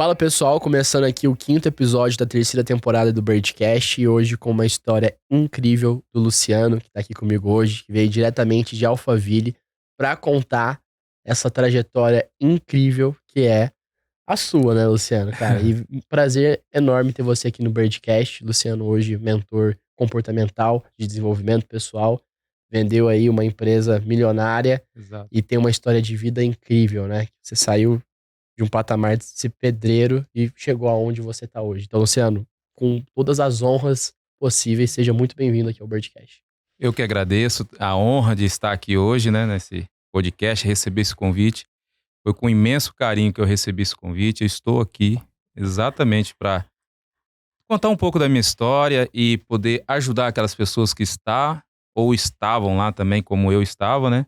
Fala pessoal, começando aqui o 5º episódio da 3ª temporada do Birdcast e hoje com uma história incrível do Luciano, que tá aqui comigo hoje, que veio diretamente de Alphaville pra contar essa trajetória incrível que é a sua, né, Luciano, cara? E um prazer enorme ter você aqui no Birdcast. Luciano hoje mentor comportamental de desenvolvimento pessoal, vendeu aí uma empresa milionária. Exato. E tem uma história de vida incrível, né? Você saiu de um patamar de ser pedreiro e chegou aonde você tá hoje. Então, Luciano, com todas as honras possíveis, seja muito bem-vindo aqui ao Birdcast. Eu que agradeço a honra de estar aqui hoje, né, nesse podcast, receber esse convite. Foi com imenso carinho que eu recebi esse convite. Eu estou aqui exatamente para contar um pouco da minha história e poder ajudar aquelas pessoas que estavam lá também, como eu estava, né?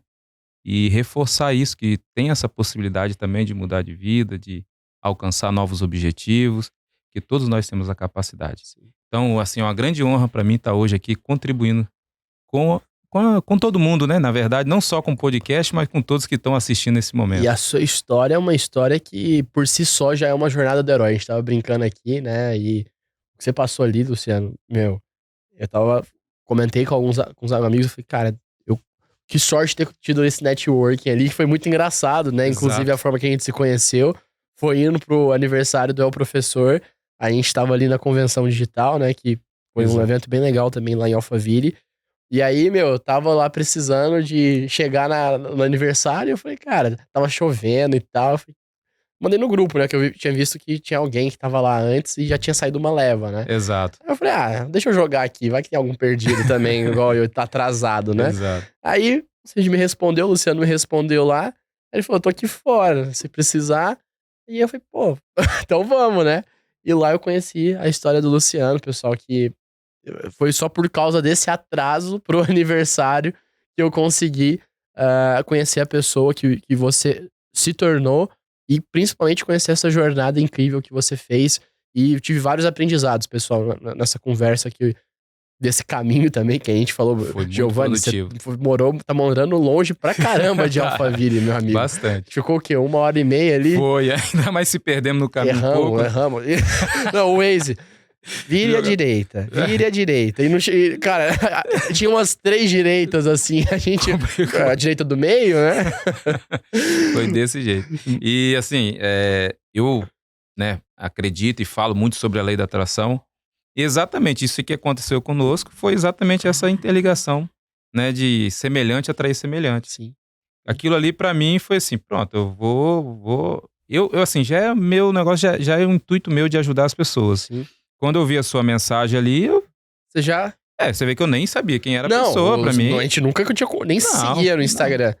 E reforçar isso, que tem essa possibilidade também de mudar de vida, de alcançar novos objetivos, que todos nós temos a capacidade. Então, assim, é uma grande honra para mim estar hoje aqui contribuindo com todo mundo, né? Na verdade, não só com o podcast, mas com todos que estão assistindo nesse momento. E a sua história é uma história que, por si só, já é uma jornada do herói. A gente tava brincando aqui, né? E o que você passou ali, Luciano, comentei com alguns amigos, eu falei, cara, que sorte ter tido esse networking ali, que foi muito engraçado, né? Exato. Inclusive a forma que a gente se conheceu foi indo pro aniversário do El Professor. A gente tava ali na convenção digital, né? Que foi um evento bem legal também lá em Alphaville. E aí, eu tava lá precisando de chegar no aniversário. Eu falei, cara, tava chovendo e tal. Mandei no grupo, né? Que eu tinha visto que tinha alguém que tava lá antes e já tinha saído uma leva, né? Exato. Aí eu falei, deixa eu jogar aqui. Vai que tem algum perdido também, igual eu, tá atrasado, né? Exato. Aí, você me respondeu, o Luciano me respondeu lá. Aí ele falou, tô aqui fora, se precisar. E eu falei, pô, então vamos, né? E lá eu conheci a história do Luciano, pessoal, que foi só por causa desse atraso pro aniversário que eu consegui conhecer a pessoa que você se tornou e principalmente conhecer essa jornada incrível que você fez. E eu tive vários aprendizados, pessoal, nessa conversa aqui, desse caminho também que a gente falou. Foi muito Giovanni, produtivo. Você tá morando longe pra caramba de Alphaville, meu amigo. Bastante. Ficou o quê? 1h30 ali? Foi, ainda mais se perdemos no caminho um pouco. Erramos. Não, o Waze... Vire à direita. E não cara, tinha umas 3 direitas assim, a direita do meio, né? Foi desse jeito. E assim, eu, né, acredito e falo muito sobre a lei da atração. E exatamente isso que aconteceu conosco foi exatamente essa interligação, né, de semelhante atrair semelhante. Sim. Aquilo ali pra mim foi assim, pronto, eu vou... Eu assim, já é meu negócio, já é um intuito meu de ajudar as pessoas. Sim. Quando eu vi a sua mensagem ali, Você já... você vê que eu nem sabia quem era a pessoa pra mim. Não, a gente nunca nem seguia no Instagram.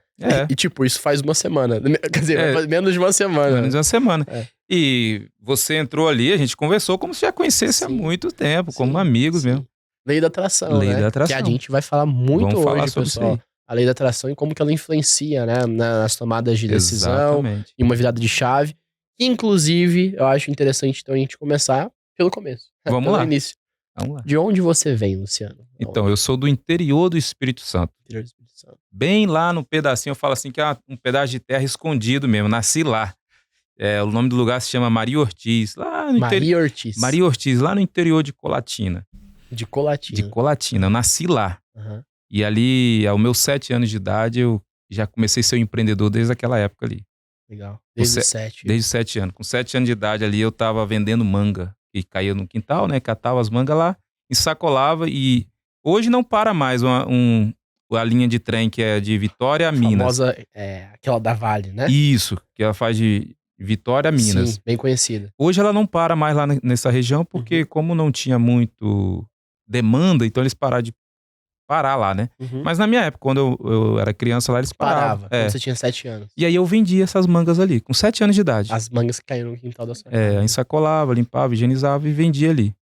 E tipo, isso faz uma semana. Quer dizer, faz menos de uma semana. Menos de uma semana. E você entrou ali, a gente conversou como se já conhecesse há muito tempo, como amigos mesmo. Lei da atração, Lei né? da atração. Que a gente vai falar muito Vamos falar hoje, sobre pessoal. isso aí. A lei da atração e como que ela influencia, né? Nas tomadas de decisão. Exatamente. E uma virada de chave. Inclusive, eu acho interessante então a gente começar pelo começo. Vamos pelo lá. início. Vamos lá. De onde você vem, Luciano? Então, eu sou do interior do Espírito Santo. Interior do Espírito Santo. Bem lá no pedacinho, eu falo assim que é um pedaço de terra escondido mesmo. Nasci lá. O nome do lugar se chama Maria Ortiz. Lá no Ortiz. Maria Ortiz, lá no interior de Colatina. De Colatina. De Colatina. Eu nasci lá. Uhum. E ali, aos meus 7 anos de idade, eu já comecei a ser um empreendedor desde aquela época ali. Legal. Desde os 7. Desde os 7 anos. Com 7 anos de idade ali, eu tava vendendo manga. E caía no quintal, né? Catava as mangas lá, ensacolava e... Hoje não para mais a linha de trem que é de Vitória a Minas. A famosa, aquela da Vale, né? Isso, que ela faz de Vitória a Minas. Sim, bem conhecida. Hoje ela não para mais lá nessa região, porque como não tinha muito demanda, então eles pararam de parar lá, né? Mas na minha época, quando eu era criança lá, eles paravam. Quando você tinha 7 anos. E aí eu vendia essas mangas ali, com 7 anos de idade. As mangas que caíram no quintal da sua casa. Ensacolava, limpava, higienizava e vendia ali.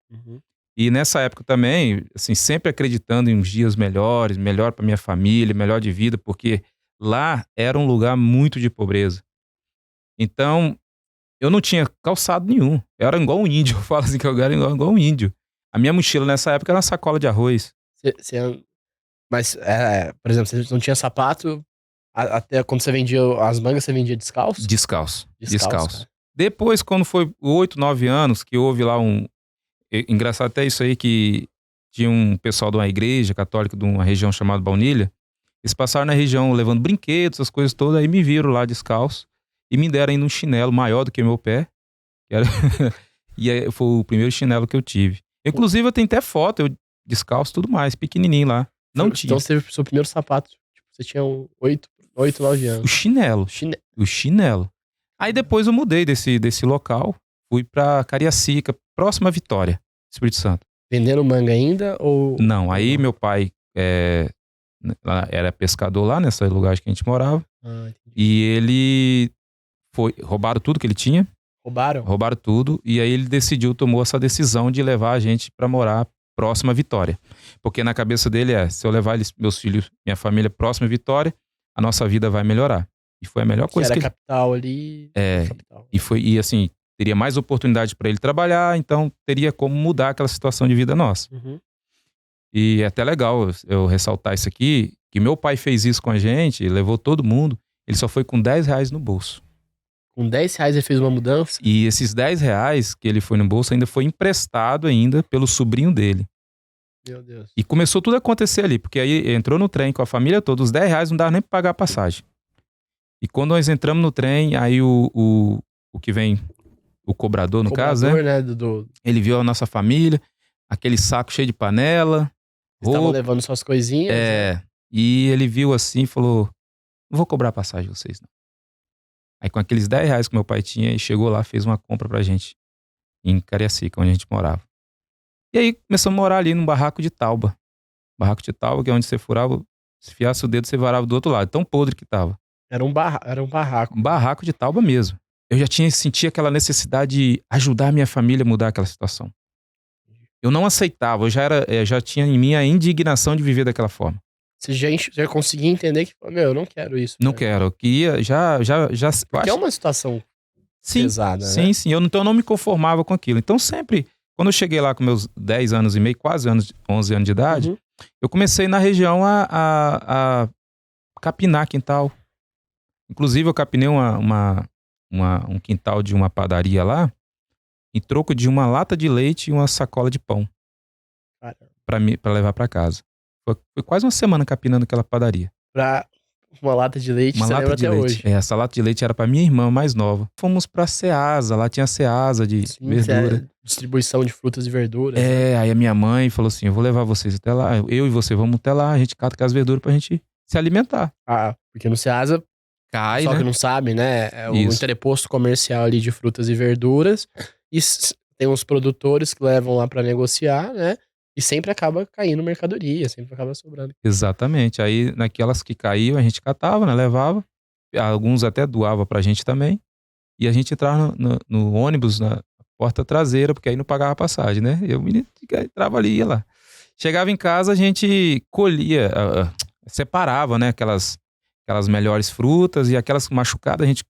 E nessa época também, assim, sempre acreditando em uns dias melhores, melhor pra minha família, melhor de vida, porque lá era um lugar muito de pobreza. Então, eu não tinha calçado nenhum. Eu era igual um índio, eu falo assim que eu era igual um índio. A minha mochila nessa época era uma sacola de arroz. Mas, por exemplo, você não tinha sapato, até quando você vendia as mangas, você vendia descalço? Descalço. Depois, quando foi 8, 9 anos, que houve lá engraçado até isso aí, que tinha um pessoal de uma igreja católica de uma região chamada Baunilha. Eles passaram na região levando brinquedos, essas coisas todas, aí me viram lá descalço e me deram ainda um chinelo maior do que meu pé. Que era e aí foi o primeiro chinelo que eu tive. Inclusive, eu tenho até foto, eu descalço tudo mais, pequenininho lá. Não tinha. Então você teve o seu primeiro sapato, tipo, você tinha 8, 9 anos. O chinelo. O chinelo. Aí depois eu mudei desse local, fui pra Cariacica, próxima à Vitória, Espírito Santo. Vendendo manga ainda ou... Não, aí meu pai era pescador lá nesse lugar que a gente morava. E ele roubaram tudo que ele tinha. Roubaram tudo. E aí ele tomou essa decisão de levar a gente pra morar próxima à Vitória. Porque na cabeça dele se eu levar meus filhos, minha família próxima à Vitória, a nossa vida vai melhorar. E foi a melhor coisa que era capital ali. Capital. E assim, teria mais oportunidade para ele trabalhar, então teria como mudar aquela situação de vida nossa. Uhum. E é até legal eu ressaltar isso aqui, que meu pai fez isso com a gente, levou todo mundo, ele só foi com R$10 no bolso. Com R$10 ele fez uma mudança? E esses R$10 que ele foi no bolso ainda foi emprestado ainda pelo sobrinho dele. Meu Deus. E começou tudo a acontecer ali, porque aí entrou no trem com a família toda, os R$10 não dava nem pra pagar a passagem. E quando nós entramos no trem, aí o que vem, o cobrador no caso, né? Ele viu a nossa família, aquele saco cheio de panela. Eles estavam levando suas coisinhas. E ele viu assim e falou, não vou cobrar a passagem de vocês, não. Aí com aqueles R$10 que meu pai tinha, ele chegou lá, fez uma compra pra gente, em Cariacica, onde a gente morava. E aí começamos a morar ali num barraco de tauba. Barraco de tauba, que é onde você furava, se fiasse o dedo, você varava do outro lado. Tão podre que tava. Era um barraco. Um barraco de tauba mesmo. Eu já sentia aquela necessidade de ajudar a minha família a mudar aquela situação. Eu não aceitava, eu já tinha em mim a indignação de viver daquela forma. Você já conseguia entender que, eu não quero isso. Não quero, eu queria, Porque é uma situação pesada, sim, né? Sim, então eu não me conformava com aquilo. Então sempre, quando eu cheguei lá com meus 10 anos e meio, quase 11 anos de idade, eu comecei na região a capinar quintal. Inclusive eu capinei um quintal de uma padaria lá, em troco de uma lata de leite e uma sacola de pão. Pra levar pra casa. Foi quase uma semana capinando aquela padaria. Pra uma lata de leite, você lembra até hoje. Essa lata de leite era pra minha irmã mais nova. Fomos pra Ceasa, lá tinha Ceasa de verdura. Distribuição de frutas e verduras. Aí a minha mãe falou assim, eu vou levar vocês até lá, eu e você vamos até lá, a gente cata com as verduras pra gente se alimentar. Porque no Ceasa, cai, só né? que não sabe, né? É o entreposto comercial ali de frutas e verduras. E tem uns produtores que levam lá pra negociar, né? E sempre acaba caindo mercadoria, sempre acaba sobrando. Exatamente. Aí naquelas que caíam a gente catava, né? Levava. Alguns até doava pra gente também. E a gente entrava no ônibus, na porta traseira, porque aí não pagava passagem, né? Eu entrava ali e ia lá. Chegava em casa, a gente colhia, separava, né? Aquelas melhores frutas e aquelas machucadas a gente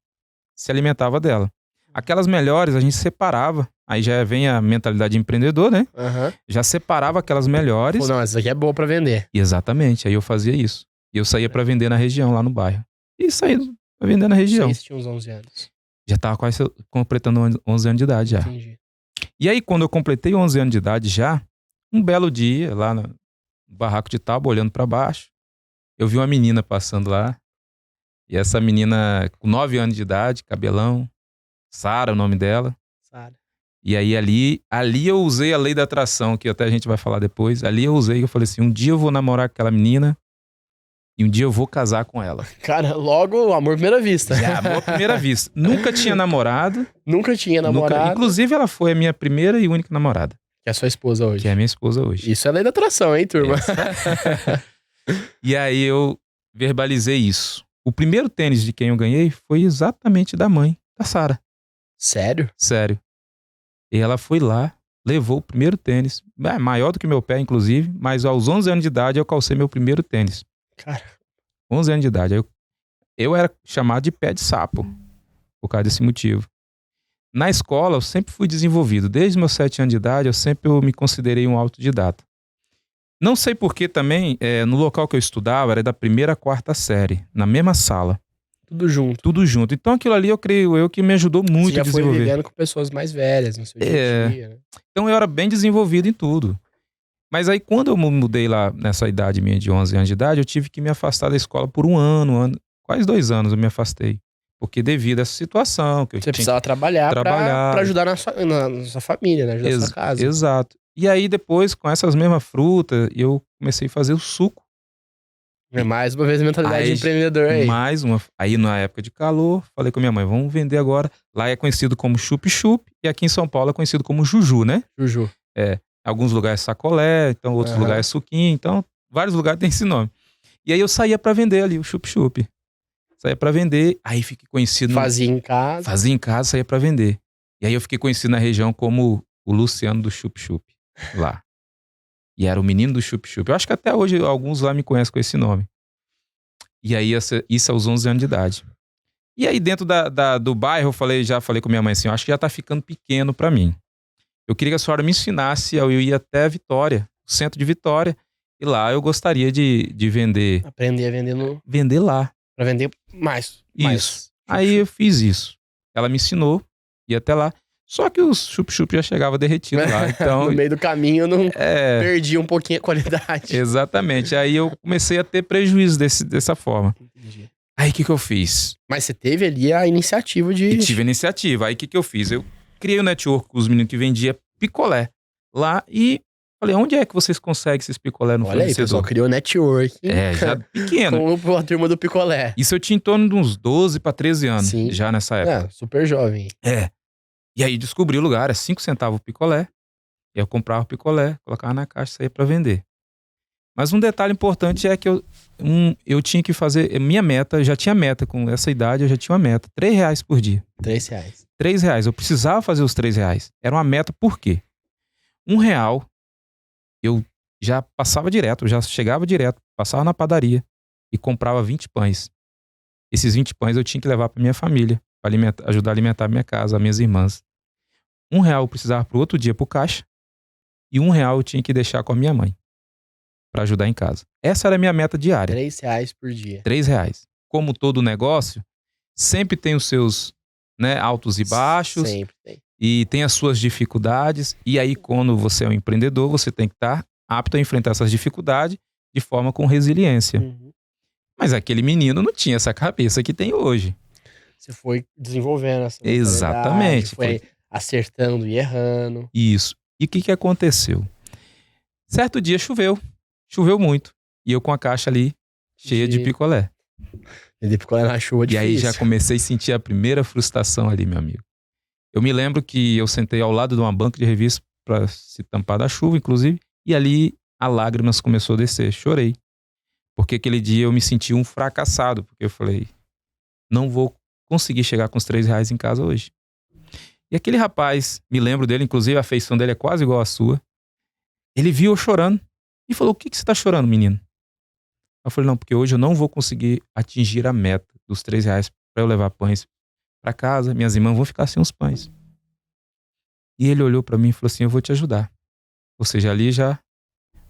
se alimentava dela. Aquelas melhores a gente separava. Aí já vem a mentalidade de empreendedor, né? Já separava aquelas melhores. Não, essa aqui é boa pra vender. Exatamente, aí eu fazia isso. E eu saía pra vender na região, lá no bairro. E saía pra vender na região. Você tinha uns 11 anos. Já tava quase completando 11 anos de idade já. Entendi. E aí quando eu completei 11 anos de idade já, um belo dia, lá no barraco de tábua, olhando pra baixo, eu vi uma menina passando lá. E essa menina com 9 anos de idade, cabelão, Sara, o nome dela. Sara. E aí ali eu usei a lei da atração, que até a gente vai falar depois. Ali eu usei, eu falei assim, um dia eu vou namorar com aquela menina e um dia eu vou casar com ela. Cara, logo amor à primeira vista. Amor à primeira vista. Nunca tinha namorado. Nunca tinha namorado. Inclusive ela foi a minha primeira e única namorada. Que é a sua esposa hoje. Que é a minha esposa hoje. Isso é lei da atração, hein, turma? E aí eu verbalizei isso. O primeiro tênis de quem eu ganhei foi exatamente da mãe, da Sara. Sério? Sério. E ela foi lá, levou o primeiro tênis, maior do que meu pé, inclusive, mas aos 11 anos de idade eu calcei meu primeiro tênis. Cara. 11 anos de idade. Eu era chamado de pé de sapo, por causa desse motivo. Na escola, eu sempre fui desenvolvido. Desde meus 7 anos de idade, eu me considerei um autodidata. Não sei por que também, no local que eu estudava, era da primeira à quarta série, na mesma sala. Tudo junto. Tudo junto. Então aquilo ali, eu creio eu, que me ajudou muito Você a já foi desenvolver. vivendo com pessoas mais velhas no seu dia a dia, né? Então eu era bem desenvolvido em tudo. Mas aí quando eu mudei lá nessa idade minha de 11 anos de idade, eu tive que me afastar da escola por um ano, quase 2 anos eu me afastei. Porque devido a essa situação que eu Você tinha precisava trabalhar trabalhar. pra ajudar na sua família, né? Ajudar a sua casa. Exato. E aí depois, com essas mesmas frutas, eu comecei a fazer o suco. Mais uma vez a mentalidade de Aí, empreendedor aí. Mais uma. Aí na época de calor, falei com a minha mãe, vamos vender agora. Lá é conhecido como chup-chup e aqui em São Paulo é conhecido como juju, né? Juju. Alguns lugares sacolé, então outros lugares suquinho, então vários lugares tem esse nome. E aí eu saía pra vender ali o chup-chup. Saía pra vender, aí fiquei conhecido... Fazia em casa. Fazia em casa, saía pra vender. E aí eu fiquei conhecido na região como o Luciano do chup-chup, lá. E era o menino do chup-chup. Eu acho que até hoje alguns lá me conhecem com esse nome. E aí isso aos 11 anos de idade. E aí dentro do bairro já falei com minha mãe assim, eu acho que já tá ficando pequeno pra mim. Eu queria que a senhora me ensinasse, eu ia até Vitória, o centro de Vitória, e lá eu gostaria de vender. Aprender a vender Vender lá. Pra vender mais. Isso. Aí eu fiz isso. Ela me ensinou, ia até lá. Só que o chup-chup já chegava derretido lá. Então, no meio do caminho eu não perdi um pouquinho a qualidade. Exatamente. Aí eu comecei a ter prejuízo dessa forma. Entendi. Aí o que eu fiz? Mas você teve ali a iniciativa de... E tive a iniciativa. Aí o que eu fiz? Eu criei um network com os meninos que vendiam picolé lá e falei, onde é que vocês conseguem esses picolé no fornecedor? Olha aí, o pessoal criou network. Já pequeno. Com a turma do picolé. Isso eu tinha em torno de uns 12 para 13 anos, Sim. Já nessa época. Super jovem. E aí descobri o lugar, era 5 centavos o picolé. E eu comprava o picolé, colocava na caixa e saía para vender. Mas um detalhe importante é que eu tinha que fazer, minha meta, já tinha meta, com essa idade eu já tinha uma meta, R$3 por dia. R$3. R$3, eu precisava fazer os R$3. Era uma meta por quê? R$1, eu já passava direto, eu já chegava direto, passava na padaria e comprava 20 pães. Esses 20 pães eu tinha que levar para minha família, para ajudar a alimentar a minha casa, as minhas irmãs. R$1 eu precisava pro outro dia pro caixa e R$1 eu tinha que deixar com a minha mãe para ajudar em casa. Essa era a minha meta diária. R$3 por dia. R$3. Como todo negócio, sempre tem os seus, né, altos e baixos. Sempre tem. E tem as suas dificuldades. E aí, quando você é um empreendedor, você tem que estar apto a enfrentar essas dificuldades de forma com resiliência. Uhum. Mas aquele menino não tinha essa cabeça que tem hoje. Você foi desenvolvendo essa Exatamente. Foi acertando e errando. Isso. E o que aconteceu? Certo dia choveu. Choveu muito. E eu com a caixa ali, cheia de picolé. Vender picolé na chuva é difícil. E aí já comecei a sentir a primeira frustração ali, meu amigo. Eu me lembro que eu sentei ao lado de uma banca de revista para se tampar da chuva, inclusive. E ali a lágrimas começou a descer. Chorei. Porque aquele dia eu me senti um fracassado. Porque eu falei, não vou conseguir chegar com os R$3 em casa hoje. E aquele rapaz, me lembro dele, inclusive a feição dele é quase igual à sua. Ele viu eu chorando e falou, o que você tá chorando, menino? Eu falei, não, porque hoje eu não vou conseguir atingir a meta dos R$3 para eu levar pães para casa. Minhas irmãs vão ficar sem os pães. E ele olhou para mim e falou assim, eu vou te ajudar. Ou seja, ali já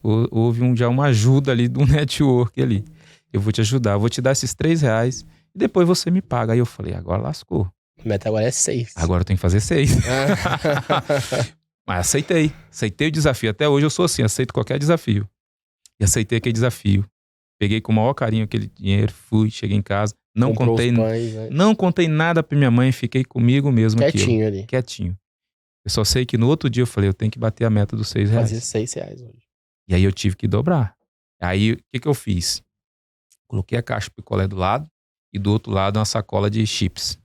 houve já uma ajuda ali do network ali. Eu vou te ajudar, eu vou te dar esses R$3 e depois você me paga. Aí eu falei, agora lascou. A meta agora é 6. Agora eu tenho que fazer 6. Mas aceitei o desafio. Até hoje eu sou assim, aceito qualquer desafio. E aceitei aquele desafio. Peguei com o maior carinho aquele dinheiro, fui, cheguei em casa, não contei nada pra minha mãe, fiquei comigo mesmo quietinho aqui, ali. Quietinho. Eu só sei que no outro dia eu falei, eu tenho que bater a meta dos R$6. Fazer R$6 hoje. E aí eu tive que dobrar. Aí o que eu fiz? Coloquei a caixa de picolé do lado e do outro lado uma sacola de chips.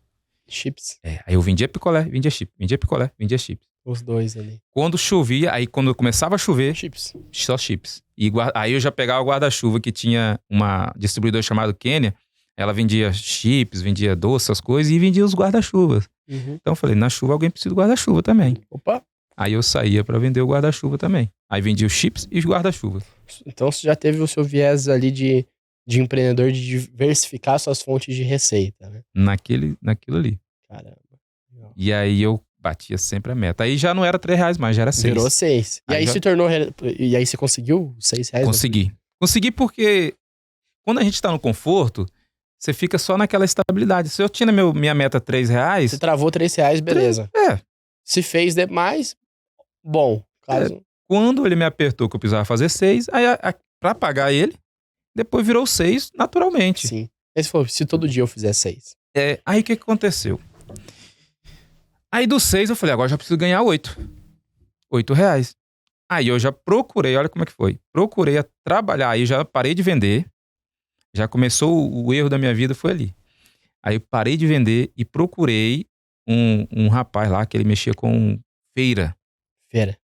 Chips? Aí eu vendia picolé, vendia chips. Vendia picolé, vendia chips. Os dois ali. Quando chovia, aí quando começava a chover... Chips. Só chips. E aí eu já pegava o guarda-chuva que tinha uma distribuidora chamada Kenya. Ela vendia chips, vendia doce, essas coisas, e vendia os guarda-chuvas. Uhum. Então eu falei, na chuva alguém precisa do guarda-chuva também. Opa! Aí eu saía pra vender o guarda-chuva também. Aí vendia os chips e os guarda-chuva. Então você já teve o seu viés ali de empreendedor, de diversificar suas fontes de receita, né? Naquilo ali. Caramba. Legal. E aí eu batia sempre a meta. Aí já não era R$3 mais, já era 6. Virou 6. E aí se tornou... E aí você conseguiu R$6? Consegui. Consegui porque quando a gente tá no conforto, você fica só naquela estabilidade. Se eu tinha minha meta R$3... Você travou R$3, beleza. Se fez demais, bom. Caso... Quando ele me apertou que eu precisava fazer 6, aí pra pagar ele, depois virou 6 naturalmente. Sim. Aí você falou, se todo dia eu fizer 6. Aí o que aconteceu? Aí do 6 eu falei, agora eu já preciso ganhar 8. R$8. Aí eu já procurei, olha como é que foi. Procurei trabalhar, aí já parei de vender. Já começou o erro da minha vida, foi ali. Aí eu parei de vender e procurei um rapaz lá que ele mexia com feira. Feira.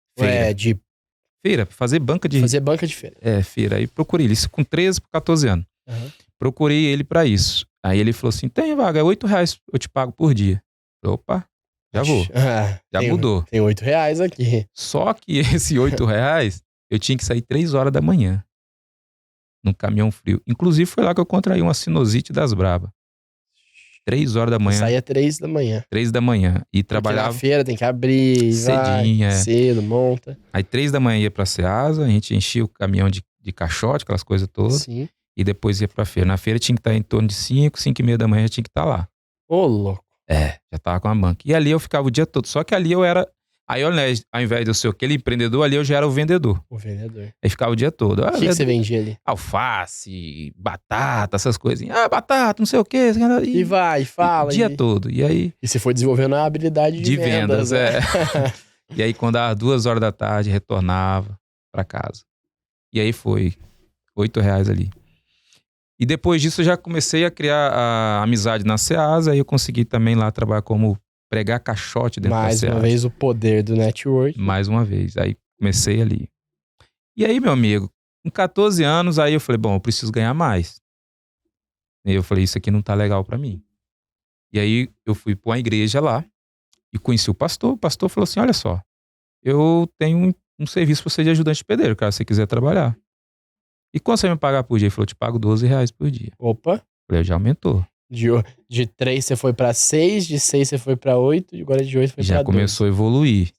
Feira, fazer banca de... Fazer banca de feira. Feira. Aí procurei ele, isso com 13 por 14 anos. Uhum. Procurei ele pra isso. Aí ele falou assim, tem vaga, é R$8 eu te pago por dia. Opa, já vou. Já mudou. Tem R$8 aqui. Só que esse R$8, eu tinha que sair 3 horas da manhã. Num caminhão frio. Inclusive foi lá que eu contraí uma sinusite das braba. 3 horas da manhã. Saía 3 da manhã. 3 da manhã. E trabalhava... Porque na feira tem que abrir, cedinho, cedo, monta. Aí 3 da manhã ia pra Ceasa, a gente enchia o caminhão de caixote, aquelas coisas todas. Sim. E depois ia pra feira. Na feira tinha que estar em torno de 5, 5:30 da manhã, já tinha que estar lá. Ô, louco. Já tava com a banca. E ali eu ficava o dia todo. Só que ali eu era... Aí ao invés de eu ser aquele empreendedor, ali eu já era o vendedor. O vendedor. Aí ficava o dia todo. O que você vendia ali? Alface, batata, essas coisas. Batata, não sei o quê. E vai, fala. O dia todo. E aí... E você foi desenvolvendo a habilidade de vendas. Né? E aí quando dava 2 horas da tarde, retornava pra casa. E aí foi R$8 ali. E depois disso eu já comecei a criar a amizade na Ceasa. Aí eu consegui também lá trabalhar como pregar caixote dentro da Ceasa. Mais uma vez o poder do network. Mais uma vez. Aí comecei ali. E aí, meu amigo, com 14 anos, aí eu falei, bom, eu preciso ganhar mais. E eu falei, isso aqui não tá legal pra mim. E aí eu fui pra uma igreja lá e conheci o pastor. O pastor falou assim, olha só, eu tenho um serviço pra você de ajudante de pedreiro, caso você quiser trabalhar. E quanto você vai me pagar por dia? Ele falou, eu te pago R$12 por dia. Opa. Eu falei, já aumentou. De 3 você foi pra 6, de 6 você foi pra 8, e agora de 8 foi pra 12. Já começou a evoluir.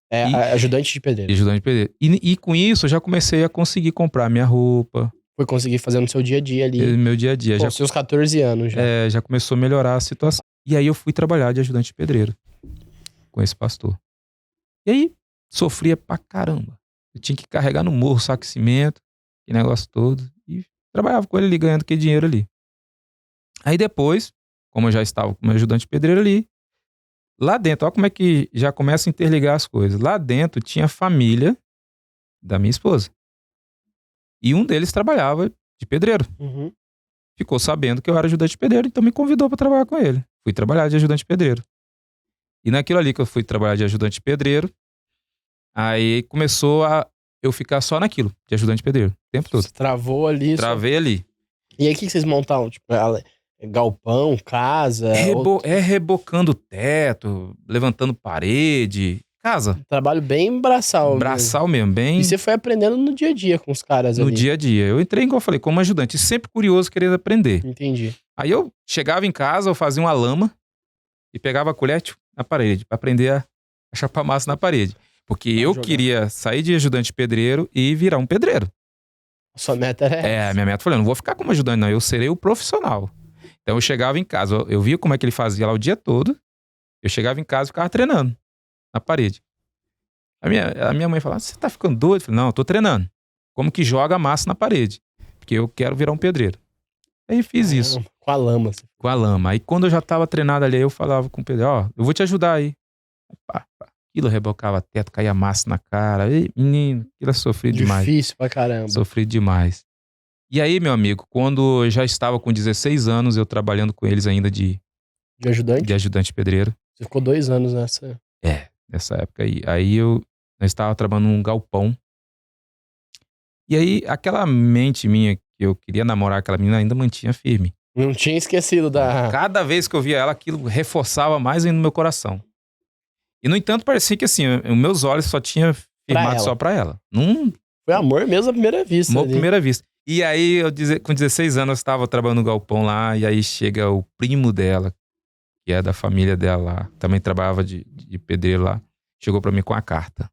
Ajudante de pedreiro. Ajudante de pedreiro. E com isso eu já comecei a conseguir comprar minha roupa. Foi conseguir fazer no seu dia a dia ali. Meu dia a dia. Com seus 14 anos já. Já começou a melhorar a situação. E aí eu fui trabalhar de ajudante de pedreiro com esse pastor. E aí sofria pra caramba. Eu tinha que carregar no morro saco de cimento, que negócio todo. E trabalhava com ele ali, ganhando aquele dinheiro ali. Aí depois, como eu já estava como ajudante de pedreiro ali, lá dentro, olha como é que já começa a interligar as coisas. Lá dentro tinha a família da minha esposa. E um deles trabalhava de pedreiro. Uhum. Ficou sabendo que eu era ajudante de pedreiro, então me convidou para trabalhar com ele. Fui trabalhar de ajudante de pedreiro. E naquilo ali que eu fui trabalhar de ajudante de pedreiro, aí começou a eu ficar só naquilo, de ajudante de pedreiro, o tempo todo. Você travou ali. Travei ali. E aí o que vocês montaram? Tipo, galpão, casa? Rebocando teto, levantando parede, casa. Trabalho bem braçal. Braçal mesmo, bem... E você foi aprendendo no dia a dia com os caras ali. No dia a dia. Eu entrei, igual eu falei, como ajudante, sempre curioso, querendo aprender. Entendi. Aí eu chegava em casa, eu fazia uma lama e pegava a colher na parede, pra aprender a chapar massa na parede. Porque eu queria sair de ajudante de pedreiro e virar um pedreiro. A sua meta era essa? A minha meta, eu falei, não vou ficar como ajudante, não, eu serei o profissional. Então eu chegava em casa, eu via como é que ele fazia lá o dia todo, eu chegava em casa e ficava treinando na parede. A minha mãe falava, você tá ficando doido? Eu falei, não, eu tô treinando. Como que joga a massa na parede, porque eu quero virar um pedreiro. Aí fiz isso. Com a lama. Com a lama. Aí quando eu já tava treinado ali, eu falava com o pedreiro, eu vou te ajudar aí. Pá. Aquilo rebocava teto, caía massa na cara. Ei, menino, aquilo é sofrido demais. Difícil pra caramba. Sofrido demais. E aí, meu amigo, quando eu já estava com 16 anos, eu trabalhando com eles ainda de ajudante? De ajudante pedreiro. Você ficou 2 anos nessa? Nessa época aí. Aí eu estava trabalhando num galpão. E aí, aquela mente minha que eu queria namorar aquela menina ainda mantinha firme. Não tinha esquecido da... Cada vez que eu via ela, aquilo reforçava mais ainda no meu coração. E, no entanto, parecia que assim, os meus olhos só tinham firmado só pra ela. Foi amor mesmo à primeira vista. Amor à primeira vista. E aí, com 16 anos, eu estava trabalhando no galpão lá, e aí chega o primo dela, que é da família dela lá, também trabalhava de pedreiro lá, chegou pra mim com a carta.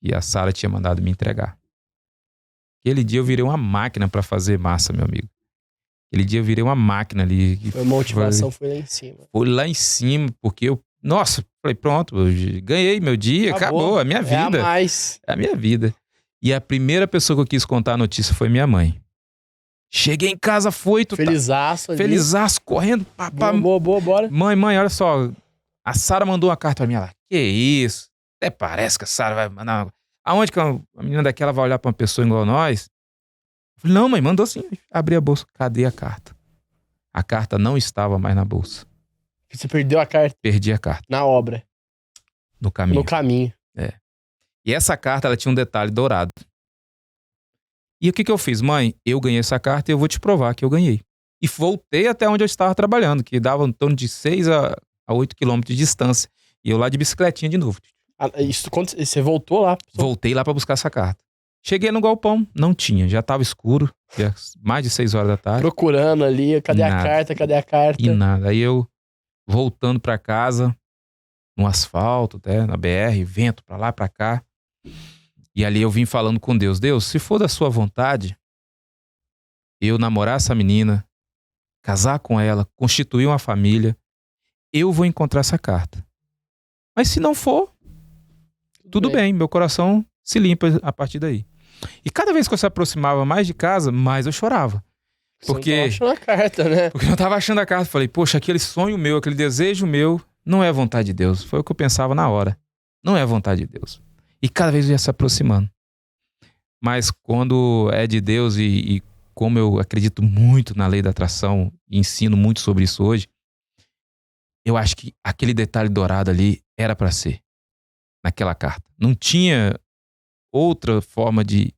E a Sara tinha mandado me entregar. Aquele dia eu virei uma máquina pra fazer massa, meu amigo. Aquele dia eu virei uma máquina ali. A motivação foi lá em cima. Foi lá em cima, porque eu... Nossa, falei, pronto, eu ganhei meu dia, acabou, a minha vida. É a mais. É a minha vida. E a primeira pessoa que eu quis contar a notícia foi minha mãe. Cheguei em casa, Felizaço ali. Felizaço, correndo. Boa, bora. Mãe, olha só. A Sara mandou uma carta pra mim. Ela, que isso? Até parece que a Sara vai mandar uma... Aonde que a menina daquela vai olhar pra uma pessoa igual nós? Eu falei, não, mãe, mandou sim. Abri a bolsa. Cadê a carta? A carta não estava mais na bolsa. Você perdeu a carta? Perdi a carta. Na obra. No caminho. No caminho. É. E essa carta, ela tinha um detalhe dourado. E o que eu fiz? Mãe, eu ganhei essa carta e eu vou te provar que eu ganhei. E voltei até onde eu estava trabalhando, que dava em torno de 6 a 8 quilômetros de distância. E eu lá de bicicletinha de novo. Quando você voltou lá? Voltei lá pra buscar essa carta. Cheguei no galpão, não tinha. Já tava escuro, já mais de 6 horas da tarde. Procurando ali, cadê a carta? E nada. Aí eu, voltando pra casa, no asfalto, até, na BR, vento pra lá, pra cá. E ali eu vim falando com Deus. Deus, se for da sua vontade, eu namorar essa menina, casar com ela, constituir uma família, eu vou encontrar essa carta. Mas se não for, tudo bem, meu coração se limpa a partir daí. E cada vez que eu se aproximava mais de casa, mais eu chorava. Porque eu tava achando a carta, né? Porque eu tava achando a carta. Falei, poxa, aquele sonho meu, aquele desejo meu, não é vontade de Deus. Foi o que eu pensava na hora. Não é vontade de Deus. E cada vez eu ia se aproximando. Mas quando é de Deus e como eu acredito muito na lei da atração e ensino muito sobre isso hoje, eu acho que aquele detalhe dourado ali era para ser naquela carta. Não tinha outra forma de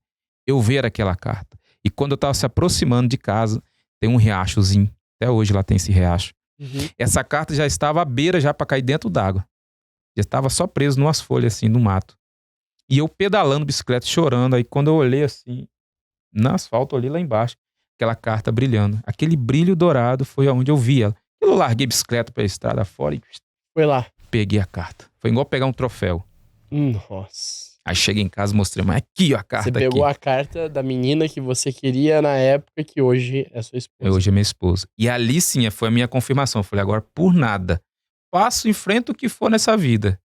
eu ver aquela carta. E quando eu tava se aproximando de casa, tem um riachozinho. Até hoje lá tem esse riacho. Uhum. Essa carta já estava à beira já para cair dentro d'água. Já estava só preso numas folhas assim, no mato. E eu pedalando bicicleta, chorando. Aí quando eu olhei assim, no asfalto ali lá embaixo, aquela carta brilhando. Aquele brilho dourado foi onde eu vi ela. Eu larguei a bicicleta pra estrada fora e... Foi lá. Peguei a carta. Foi igual pegar um troféu. Nossa. Aí cheguei em casa e mostrei, mas aqui ó, a carta. Você pegou a carta da menina que você queria na época, que hoje é sua esposa. Hoje é minha esposa. E ali sim foi a minha confirmação. Eu falei, agora por nada. Passo, enfrento o que for nessa vida.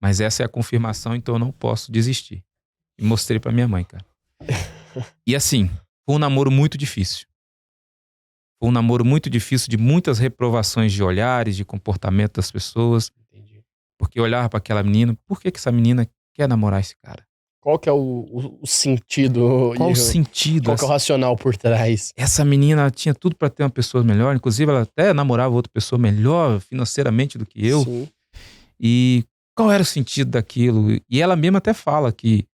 Mas essa é a confirmação, então eu não posso desistir. E mostrei pra minha mãe, cara. E assim, foi um namoro muito difícil. Foi um namoro muito difícil, de muitas reprovações de olhares, de comportamento das pessoas. Entendi. Porque eu olhava pra aquela menina, por que essa menina quer namorar esse cara? Qual que é o sentido? Qual o sentido? Qual que é o racional por trás? Essa menina tinha tudo pra ter uma pessoa melhor. Inclusive, ela até namorava outra pessoa melhor financeiramente do que eu. Sim. E qual era o sentido daquilo? E ela mesma até fala que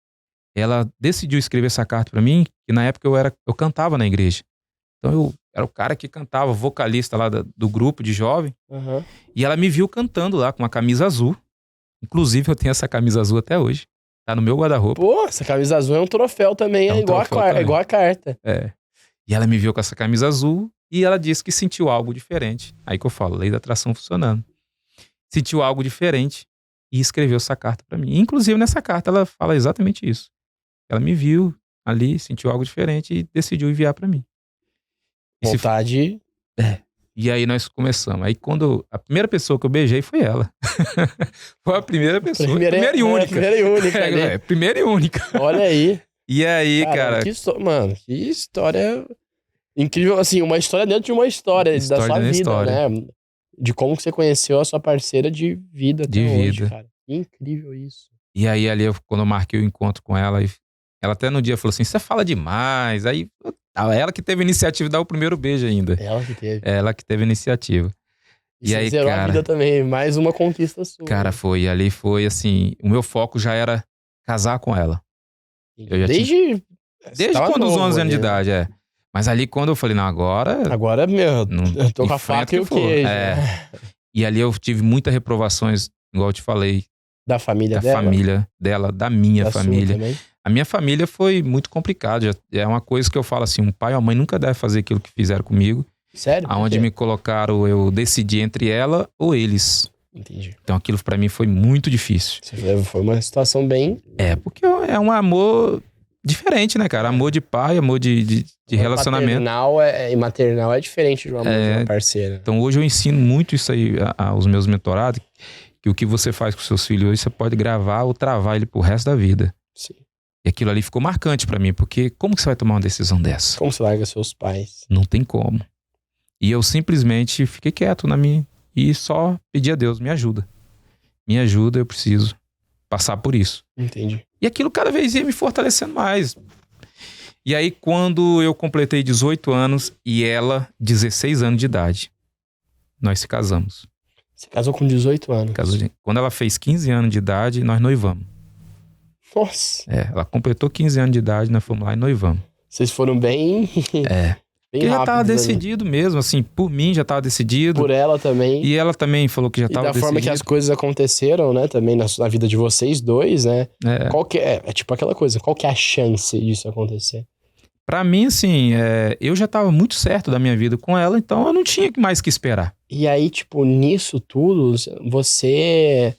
ela decidiu escrever essa carta pra mim, que na época eu cantava na igreja. Então eu era o cara que cantava, vocalista lá do grupo de jovem. Uhum. E ela me viu cantando lá com uma camisa azul. Inclusive eu tenho essa camisa azul até hoje. Tá no meu guarda-roupa. Pô, essa camisa azul é um troféu também, é igual a carta. É. E ela me viu com essa camisa azul e ela disse que sentiu algo diferente. Aí que eu falo, lei da atração funcionando. Sentiu algo diferente e escreveu essa carta pra mim. Inclusive nessa carta ela fala exatamente isso. Ela me viu ali, sentiu algo diferente e decidiu enviar pra mim. Vontade. E aí nós começamos. Aí quando a primeira pessoa que eu beijei foi ela. Foi a primeira pessoa. Primeira e única. Primeira e única. Primeira e única. Olha aí. E aí, cara... Mano, que história incrível. Assim, uma história dentro de uma história da sua vida, história. né? De como você conheceu a sua parceira de vida até hoje, cara. Que incrível isso. E aí, ali, quando eu marquei o encontro com ela, ela até no dia falou assim, você fala demais. Aí, ela que teve a iniciativa de dar o primeiro beijo ainda. Ela que teve. Ela que teve a iniciativa. E aí, zerou a vida também, mais uma conquista sua. Cara, foi. Ali foi assim, o meu foco já era casar com ela. Desde quando os 11 anos de idade, Mas ali quando eu falei, não, agora... Agora, meu, eu tô com a faca e o queijo. E ali eu tive muitas reprovações, igual eu te falei. Da família dela? Da família dela, da minha família. A minha família foi muito complicada. É uma coisa que eu falo assim, um pai ou uma mãe nunca deve fazer aquilo que fizeram comigo. Sério? Aonde me colocaram, eu decidi entre ela ou eles. Entendi. Então aquilo pra mim foi muito difícil. Foi uma situação bem... Porque é um amor diferente, né, cara? Amor de pai, amor de relacionamento. Maternal é diferente de um amor de uma parceira. Então hoje eu ensino muito isso aí aos meus mentorados, que o que você faz com seus filhos hoje, você pode gravar ou travar ele pro resto da vida. Sim. E aquilo ali ficou marcante pra mim, porque como que você vai tomar uma decisão dessa? Como você larga seus pais? Não tem como. E eu simplesmente fiquei quieto na minha e só pedi a Deus, me ajuda. Me ajuda, eu preciso passar por isso. Entendi. E aquilo cada vez ia me fortalecendo mais. E aí, quando eu completei 18 anos e ela 16 anos de idade, nós se casamos. Você casou com 18 anos? Quando ela fez 15 anos de idade, nós noivamos. Nossa! Ela completou 15 anos de idade, nós fomos lá e noivamos. Vocês foram bem... Porque já tava decidido mesmo, assim, por mim já tava decidido. Por ela também. E ela também falou que já tava decidido. E da forma que as coisas aconteceram, né, também na vida de vocês dois, né? Qual que é tipo aquela coisa, qual que é a chance disso acontecer? Pra mim, assim, eu já tava muito certo da minha vida com ela, então eu não tinha mais que esperar. E aí, tipo, nisso tudo, você...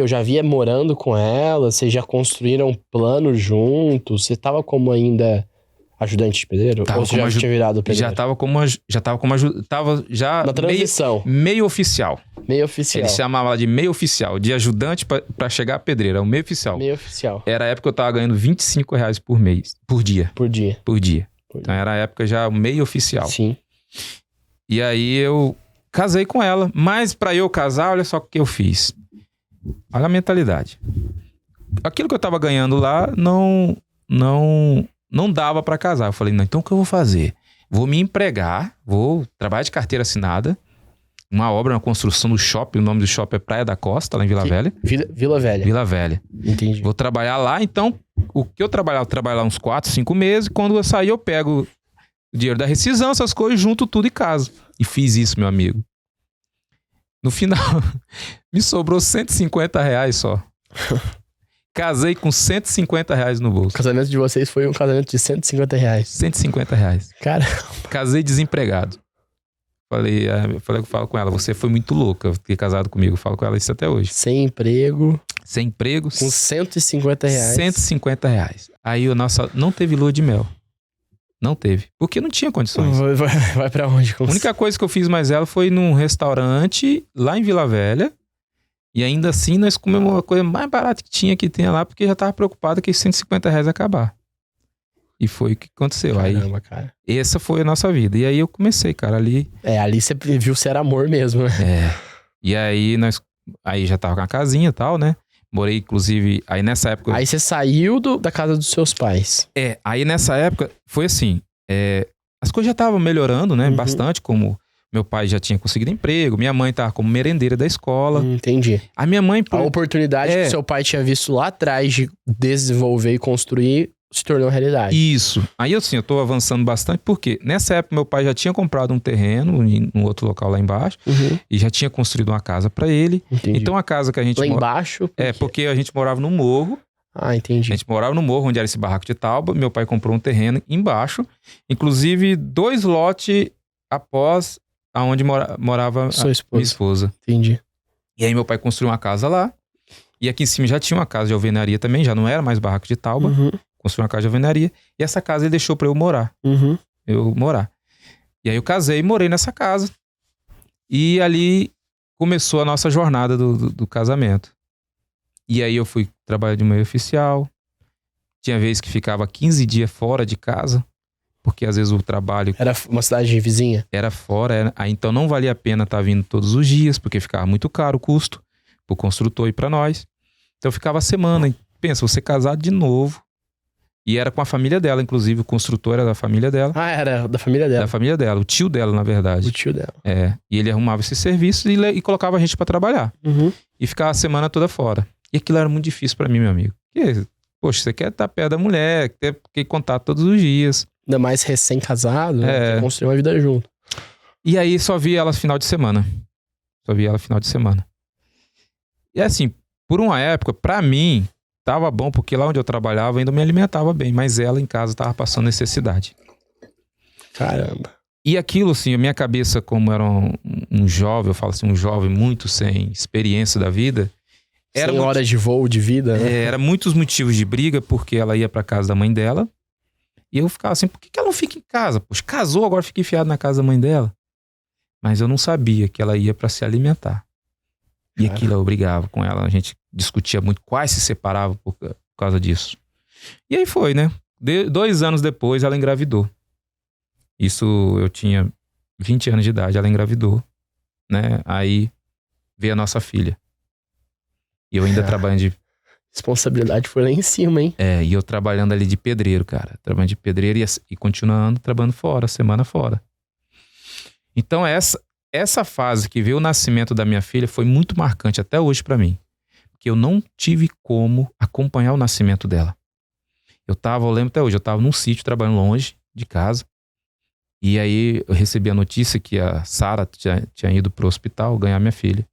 já via morando com ela, vocês já construíram um plano juntos, você tava como ainda... ajudante de pedreiro? Ou você já tinha virado pedreiro? Tava já na transição. Meio oficial. Meio oficial. Ele chamava de meio oficial, de ajudante pra chegar a pedreiro, é o meio oficial. Meio oficial. Era a época que eu tava ganhando R$25 por dia. Por dia. Então era a época já o meio oficial. Sim. E aí eu casei com ela, mas pra eu casar, olha só o que eu fiz. Olha a mentalidade. Aquilo que eu tava ganhando lá não dava pra casar. Eu falei, não, então o que eu vou fazer? Vou me empregar, vou trabalhar de carteira assinada, uma obra, uma construção do shopping, o nome do shopping é Praia da Costa, lá em Vila Velha. Vila Velha. Vila Velha. Entendi. Vou trabalhar lá, então, o que eu trabalhar uns 4, 5 meses, quando eu sair eu pego o dinheiro da rescisão, essas coisas, junto tudo e caso. E fiz isso, meu amigo. No final, me sobrou R$150 só. Casei com R$150 no bolso. O casamento de vocês foi um casamento de R$150. R$150. Cara. Casei desempregado. Eu falo com ela, você foi muito louca ter casado comigo. Eu falo com ela isso até hoje. Sem emprego. Sem emprego. Com R$150. R$150. Aí não teve lua de mel. Não teve. Porque não tinha condições. Vai pra onde? A única coisa que eu fiz mais ela foi num restaurante lá em Vila Velha. E ainda assim nós comemos uma coisa mais barata que tinha lá, porque já tava preocupado que esses R$150 ia acabar. E foi o que aconteceu. Caramba, aí, cara. Essa foi a nossa vida. E aí eu comecei, cara, ali... ali você viu se era amor mesmo, né? E aí aí já tava com a casinha e tal, né? Morei, inclusive, aí nessa época... Aí você saiu da casa dos seus pais. Aí nessa época foi assim, as coisas já estavam melhorando, né? Bastante, como... Meu pai já tinha conseguido emprego, minha mãe tava como merendeira da escola. Entendi. A minha mãe... A oportunidade que seu pai tinha visto lá atrás de desenvolver e construir se tornou realidade. Isso. Aí assim, eu tô avançando bastante, porque nessa época meu pai já tinha comprado um terreno em um outro local lá embaixo e já tinha construído uma casa pra ele. Entendi. Então a casa que a gente... Lá embaixo? Porque a gente morava no morro. Ah, entendi. A gente morava no morro, onde era esse barraco de Tauba. Meu pai comprou um terreno embaixo. Inclusive 2 lotes após... aonde morava sua esposa. Minha esposa. Entendi. E aí meu pai construiu uma casa lá. E aqui em cima já tinha uma casa de alvenaria também, já não era mais barraco de Tauba. Construiu uma casa de alvenaria. E essa casa ele deixou pra eu morar. Eu morar. E aí eu casei e morei nessa casa. E ali começou a nossa jornada do casamento. E aí eu fui trabalhar de meio oficial. Tinha vez que ficava 15 dias fora de casa. Porque às vezes o trabalho... Era uma cidade vizinha? Era fora, aí então não valia a pena estar vindo todos os dias, porque ficava muito caro o custo pro construtor e pra nós. Então eu ficava a semana, pensa, você casado de novo, e era com a família dela, inclusive o construtor era da família dela. Ah, era da família dela? Da família dela, o tio dela, na verdade. O tio dela. E ele arrumava esse serviço e colocava a gente pra trabalhar. E ficava a semana toda fora. E aquilo era muito difícil pra mim, meu amigo. Porque, poxa, você quer estar perto da mulher, ter contato todos os dias. Ainda mais recém-casado, né? Construir uma vida junto. E aí só via ela final de semana. E assim, por uma época, pra mim, tava bom, porque lá onde eu trabalhava ainda me alimentava bem, mas ela em casa tava passando necessidade. Caramba. E aquilo, assim, a minha cabeça, como era um jovem, eu falo assim, um jovem muito sem experiência da vida, 100 horas de voo de vida, né? Era muitos motivos de briga, porque ela ia pra casa da mãe dela. E eu ficava assim, por que ela não fica em casa? Poxa, casou, agora fica enfiado na casa da mãe dela. Mas eu não sabia que ela ia pra se alimentar. E aquilo eu brigava com ela. A gente discutia muito, quase se separavam por causa disso. E aí foi, né? 2 anos depois, ela engravidou. Isso eu tinha 20 anos de idade, ela engravidou, né? Aí veio a nossa filha. E eu ainda trabalhando de... Responsabilidade foi lá em cima, hein? E eu trabalhando ali de pedreiro, cara. Trabalhando de pedreiro e continuando trabalhando fora, semana fora. Então essa fase que veio o nascimento da minha filha foi muito marcante até hoje pra mim. Porque eu não tive como acompanhar o nascimento dela. Eu lembro até hoje, eu tava num sítio trabalhando longe de casa. E aí eu recebi a notícia que a Sara tinha ido pro hospital ganhar minha filha.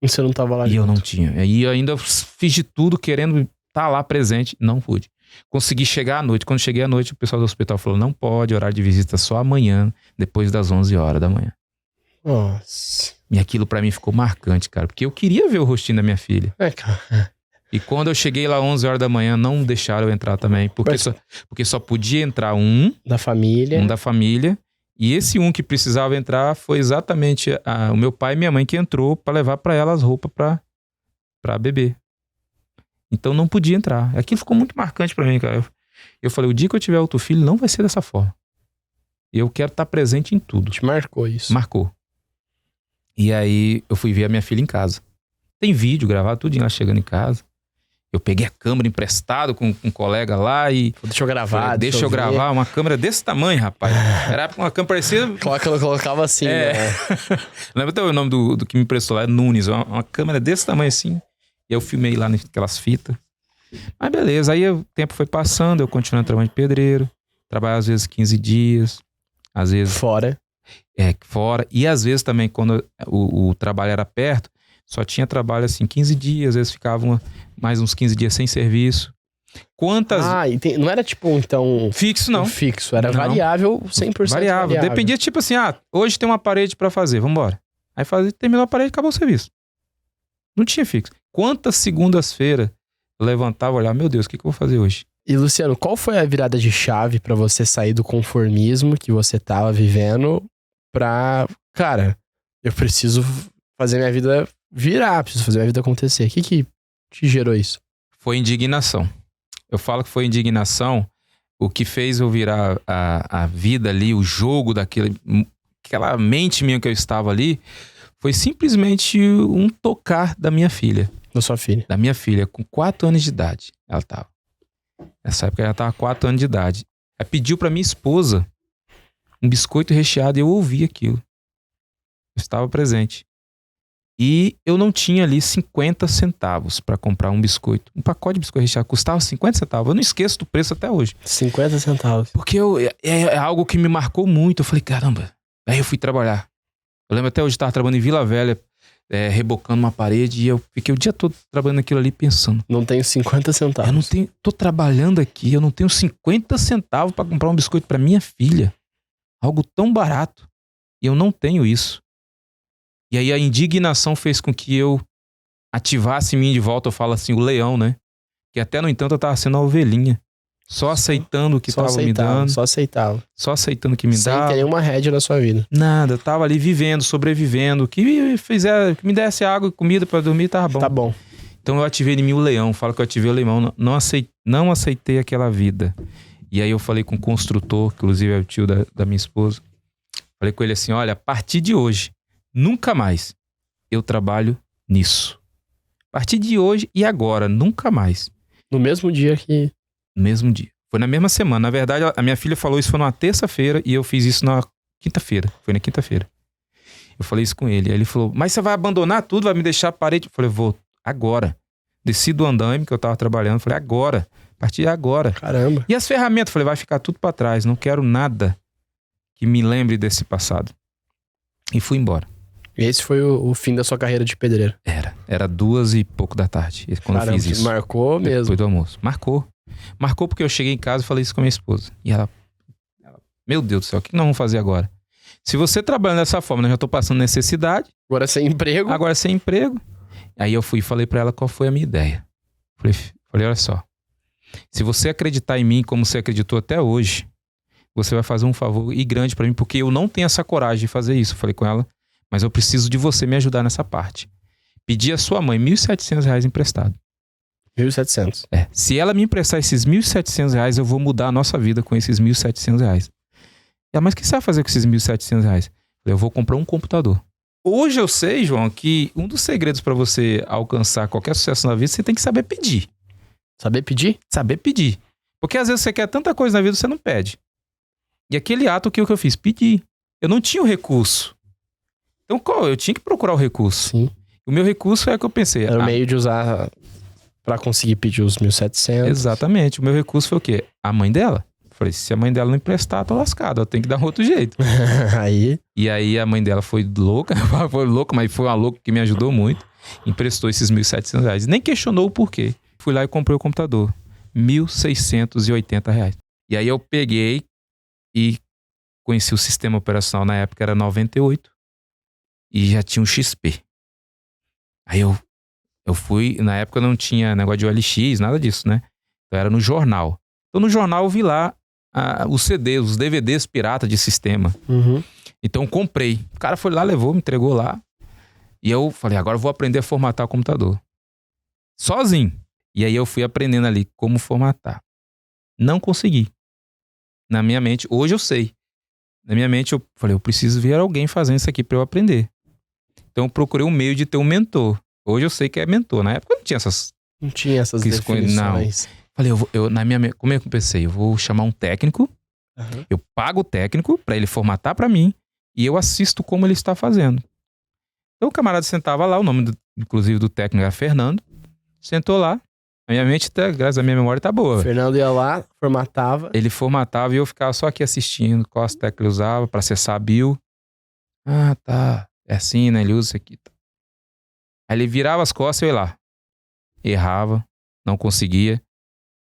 E você não tava lá E junto? eu não tinha. E eu ainda fiz de tudo querendo estar lá presente. Não pude. Consegui chegar à noite. Quando cheguei à noite, o pessoal do hospital falou, não pode, horário de visita só amanhã, depois das 11 horas da manhã. Nossa. E aquilo pra mim ficou marcante, cara. Porque eu queria ver o rostinho da minha filha. Cara. E quando eu cheguei lá 11 horas da manhã, não deixaram eu entrar também. Porque só podia entrar um da família. Um da família. E esse um que precisava entrar foi exatamente o meu pai e minha mãe que entrou pra levar pra ela as roupas pra bebê. Então não podia entrar. Aquilo ficou muito marcante pra mim, cara. Eu falei, o dia que eu tiver outro filho, não vai ser dessa forma. Eu quero estar presente em tudo. Te marcou isso? Marcou. E aí eu fui ver a minha filha em casa. Tem vídeo gravado, tudo ela chegando em casa. Eu peguei a câmera emprestada com um colega lá e... Deixa eu gravar. Falei, deixa eu gravar uma câmera desse tamanho, rapaz. Era uma câmera parecida... Colocava assim, né? Lembra até o nome do que me emprestou lá? É Nunes. Uma câmera desse tamanho assim. E eu filmei lá naquelas fitas. Mas beleza, aí o tempo foi passando, eu continuando trabalhando de pedreiro. Trabalhava às vezes 15 dias. Às vezes... Fora. Fora. E às vezes também, quando o trabalho era perto, só tinha trabalho assim 15 dias. Às vezes ficava mais uns 15 dias sem serviço. Quantas... não era tipo, então... Fixo, não. Fixo, era variável, 100% variável. Dependia tipo assim, hoje tem uma parede pra fazer, vambora. Aí terminou a parede, acabou o serviço. Não tinha fixo. Quantas segundas-feiras eu levantava e olhava, meu Deus, o que eu vou fazer hoje? E Luciano, qual foi a virada de chave pra você sair do conformismo que você tava vivendo pra... Cara, eu preciso fazer minha vida virar, preciso fazer minha vida acontecer. O que te gerou isso? Foi indignação. Eu falo que foi indignação. O que fez eu virar a vida ali, o jogo aquela mente minha que eu estava ali, foi simplesmente um tocar da minha filha. Da sua filha? Da minha filha, com 4 anos de idade. Ela tava. Nessa época ela tava 4 anos de idade. Ela pediu pra minha esposa um biscoito recheado e eu ouvi aquilo. Eu estava presente. E eu não tinha ali 50 centavos pra comprar um biscoito. Um pacote de biscoito recheado custava 50 centavos. Eu não esqueço do preço até hoje. 50 centavos. Porque é algo que me marcou muito. Eu falei, caramba. Aí eu fui trabalhar. Eu lembro até hoje, eu tava trabalhando em Vila Velha, rebocando uma parede, e eu fiquei o dia todo trabalhando aquilo ali pensando. Não tenho 50 centavos. Eu não tenho, tô trabalhando aqui, eu não tenho 50 centavos pra comprar um biscoito pra minha filha. Algo tão barato. E eu não tenho isso. E aí a indignação fez com que eu ativasse em mim de volta, eu falo assim, o leão, né? Que até, no entanto, eu tava sendo a ovelhinha. Só aceitando o que tava me dando. Só aceitava. Só aceitando o que me dava. Sem ter nenhuma rédea na sua vida. Nada, eu tava ali vivendo, sobrevivendo. Que me desse água e comida pra dormir, tava bom. Tá bom. Então eu ativei em mim o leão. Falo que eu ativei o leão. Não aceitei aquela vida. E aí eu falei com o construtor, que inclusive é o tio da minha esposa. Falei com ele assim, olha, a partir de hoje, nunca mais eu trabalho nisso. A partir de hoje e agora, nunca mais. No mesmo dia que... No mesmo dia. Foi na mesma semana. Na verdade, a minha filha falou isso foi numa terça-feira e eu fiz isso na quinta-feira. Foi na quinta-feira. Eu falei isso com ele. Aí ele falou, mas você vai abandonar tudo? Vai me deixar a parede? Eu falei, vou. Agora. Desci do andaime que eu tava trabalhando. Falei, agora. A partir de agora. Caramba. E as ferramentas? Eu falei, vai ficar tudo pra trás. Não quero nada que me lembre desse passado. E fui embora. Esse foi o fim da sua carreira de pedreiro? Era 2 e pouco da tarde. Quando eu fiz isso. Marcou mesmo? Depois do almoço. Marcou porque eu cheguei em casa e falei isso com a minha esposa. E ela meu Deus do céu, o que nós vamos fazer agora? Se você trabalhando dessa forma, eu já tô passando necessidade. Agora sem emprego. Aí eu fui e falei pra ela qual foi a minha ideia. Falei, olha só. Se você acreditar em mim como você acreditou até hoje, você vai fazer um favor e grande pra mim, porque eu não tenho essa coragem de fazer isso. Falei com ela, mas eu preciso de você me ajudar nessa parte. Pedi à sua mãe R$1.700 emprestado. 1.700. Se ela me emprestar esses R$1.700, eu vou mudar a nossa vida com esses R$1.700. Mas o que você vai fazer com esses R$1.700? Eu vou comprar um computador. Hoje eu sei, João, que um dos segredos para você alcançar qualquer sucesso na vida, você tem que saber pedir. Saber pedir? Saber pedir. Porque às vezes você quer tanta coisa na vida, você não pede. E aquele ato que eu fiz? Pedir. Eu não tinha o recurso. Então eu tinha que procurar o recurso. Sim. O meu recurso é o que eu pensei. Era o meio de usar pra conseguir pedir os 1.700. Exatamente. O meu recurso foi o quê? A mãe dela. Falei, se a mãe dela não emprestar, tô lascado. Eu tenho que dar um outro jeito. Aí... E aí a mãe dela foi louca. Foi louca, mas foi uma louca que me ajudou muito. Emprestou esses R$1.700. Nem questionou o porquê. Fui lá e comprei o computador. R$1.680. E aí eu peguei e conheci o sistema operacional. Na época era 98. E já tinha um XP. Aí eu fui... Na época não tinha negócio de OLX, nada disso, né? Então era no jornal. Então no jornal eu vi lá os CDs, os DVDs pirata de sistema. Uhum. Então eu comprei. O cara foi lá, levou, me entregou lá. E eu falei, agora eu vou aprender a formatar o computador. Sozinho. E aí eu fui aprendendo ali como formatar. Não consegui. Na minha mente, hoje eu sei. Na minha mente eu falei, eu preciso ver alguém fazendo isso aqui para eu aprender. Então eu procurei um meio de ter um mentor. Hoje eu sei que é mentor. Na época eu não tinha essas... Não tinha essas definições. Não. Falei, na minha, como é que eu pensei? Eu vou chamar um técnico, eu pago o técnico para ele formatar para mim e eu assisto como ele está fazendo. Então o camarada sentava lá, o nome inclusive do técnico era Fernando, sentou lá, a minha mente, graças à minha memória, tá boa. Fernando ia lá, formatava. Ele formatava e eu ficava só aqui assistindo qual as teclas ele usava para acessar a BIOS. Ah, tá, é assim, né, ele usa isso aqui. Aí ele virava as costas e eu ia lá. Errava, não conseguia.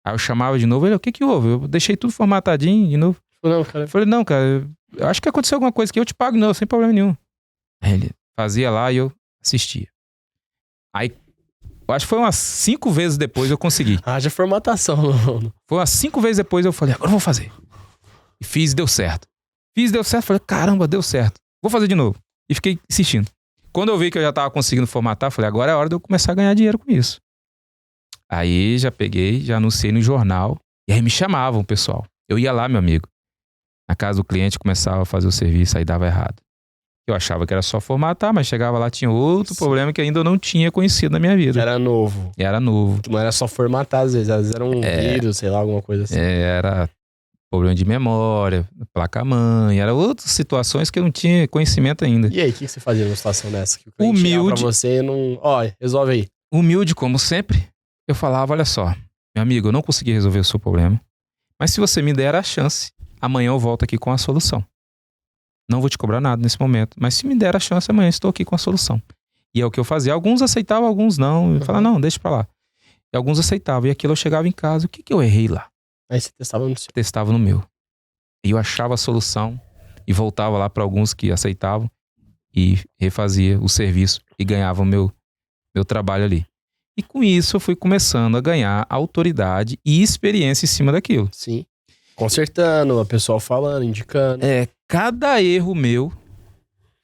Aí eu chamava de novo, ele, o que houve? Eu deixei tudo formatadinho de novo. Não, cara. Eu falei, não, cara, eu acho que aconteceu alguma coisa que eu te pago, não, sem problema nenhum. Aí ele fazia lá e eu assistia. Aí, eu acho que foi umas 5 vezes depois eu consegui. Haja formatação. Foi umas 5 vezes depois eu falei, agora eu vou fazer. E fiz e deu certo. Falei, caramba, deu certo. Vou fazer de novo. E fiquei insistindo. Quando eu vi que eu já tava conseguindo formatar, falei, agora é a hora de eu começar a ganhar dinheiro com isso. Aí já peguei, já anunciei no jornal. E aí me chamavam, pessoal. Eu ia lá, meu amigo. Na casa do cliente, começava a fazer o serviço, aí dava errado. Eu achava que era só formatar, mas chegava lá, tinha outro problema que ainda eu não tinha conhecido na minha vida. Era novo. Era novo. Não era só formatar, às vezes era um vírus, sei lá, alguma coisa assim. Era problema de memória, placa-mãe, era outras situações que eu não tinha conhecimento ainda. E aí, o que você fazia numa situação dessa? Que o cliente Humilde. pra você não... Ó, resolve aí. Humilde como sempre, eu falava, olha só, meu amigo, eu não consegui resolver o seu problema, mas se você me der a chance, amanhã eu volto aqui com a solução. Não vou te cobrar nada nesse momento, mas se me der a chance, amanhã estou aqui com a solução. E é o que eu fazia. Alguns aceitavam, alguns não. Eu falava, não, deixa pra lá. E alguns aceitavam. E aquilo eu chegava em casa, o que eu errei lá? Aí você testava no seu. Testava no meu. E eu achava a solução e voltava lá para alguns que aceitavam e refazia o serviço e ganhava o meu trabalho ali. E com isso eu fui começando a ganhar autoridade e experiência em cima daquilo. Sim. Consertando, a pessoa falando, indicando. Cada erro meu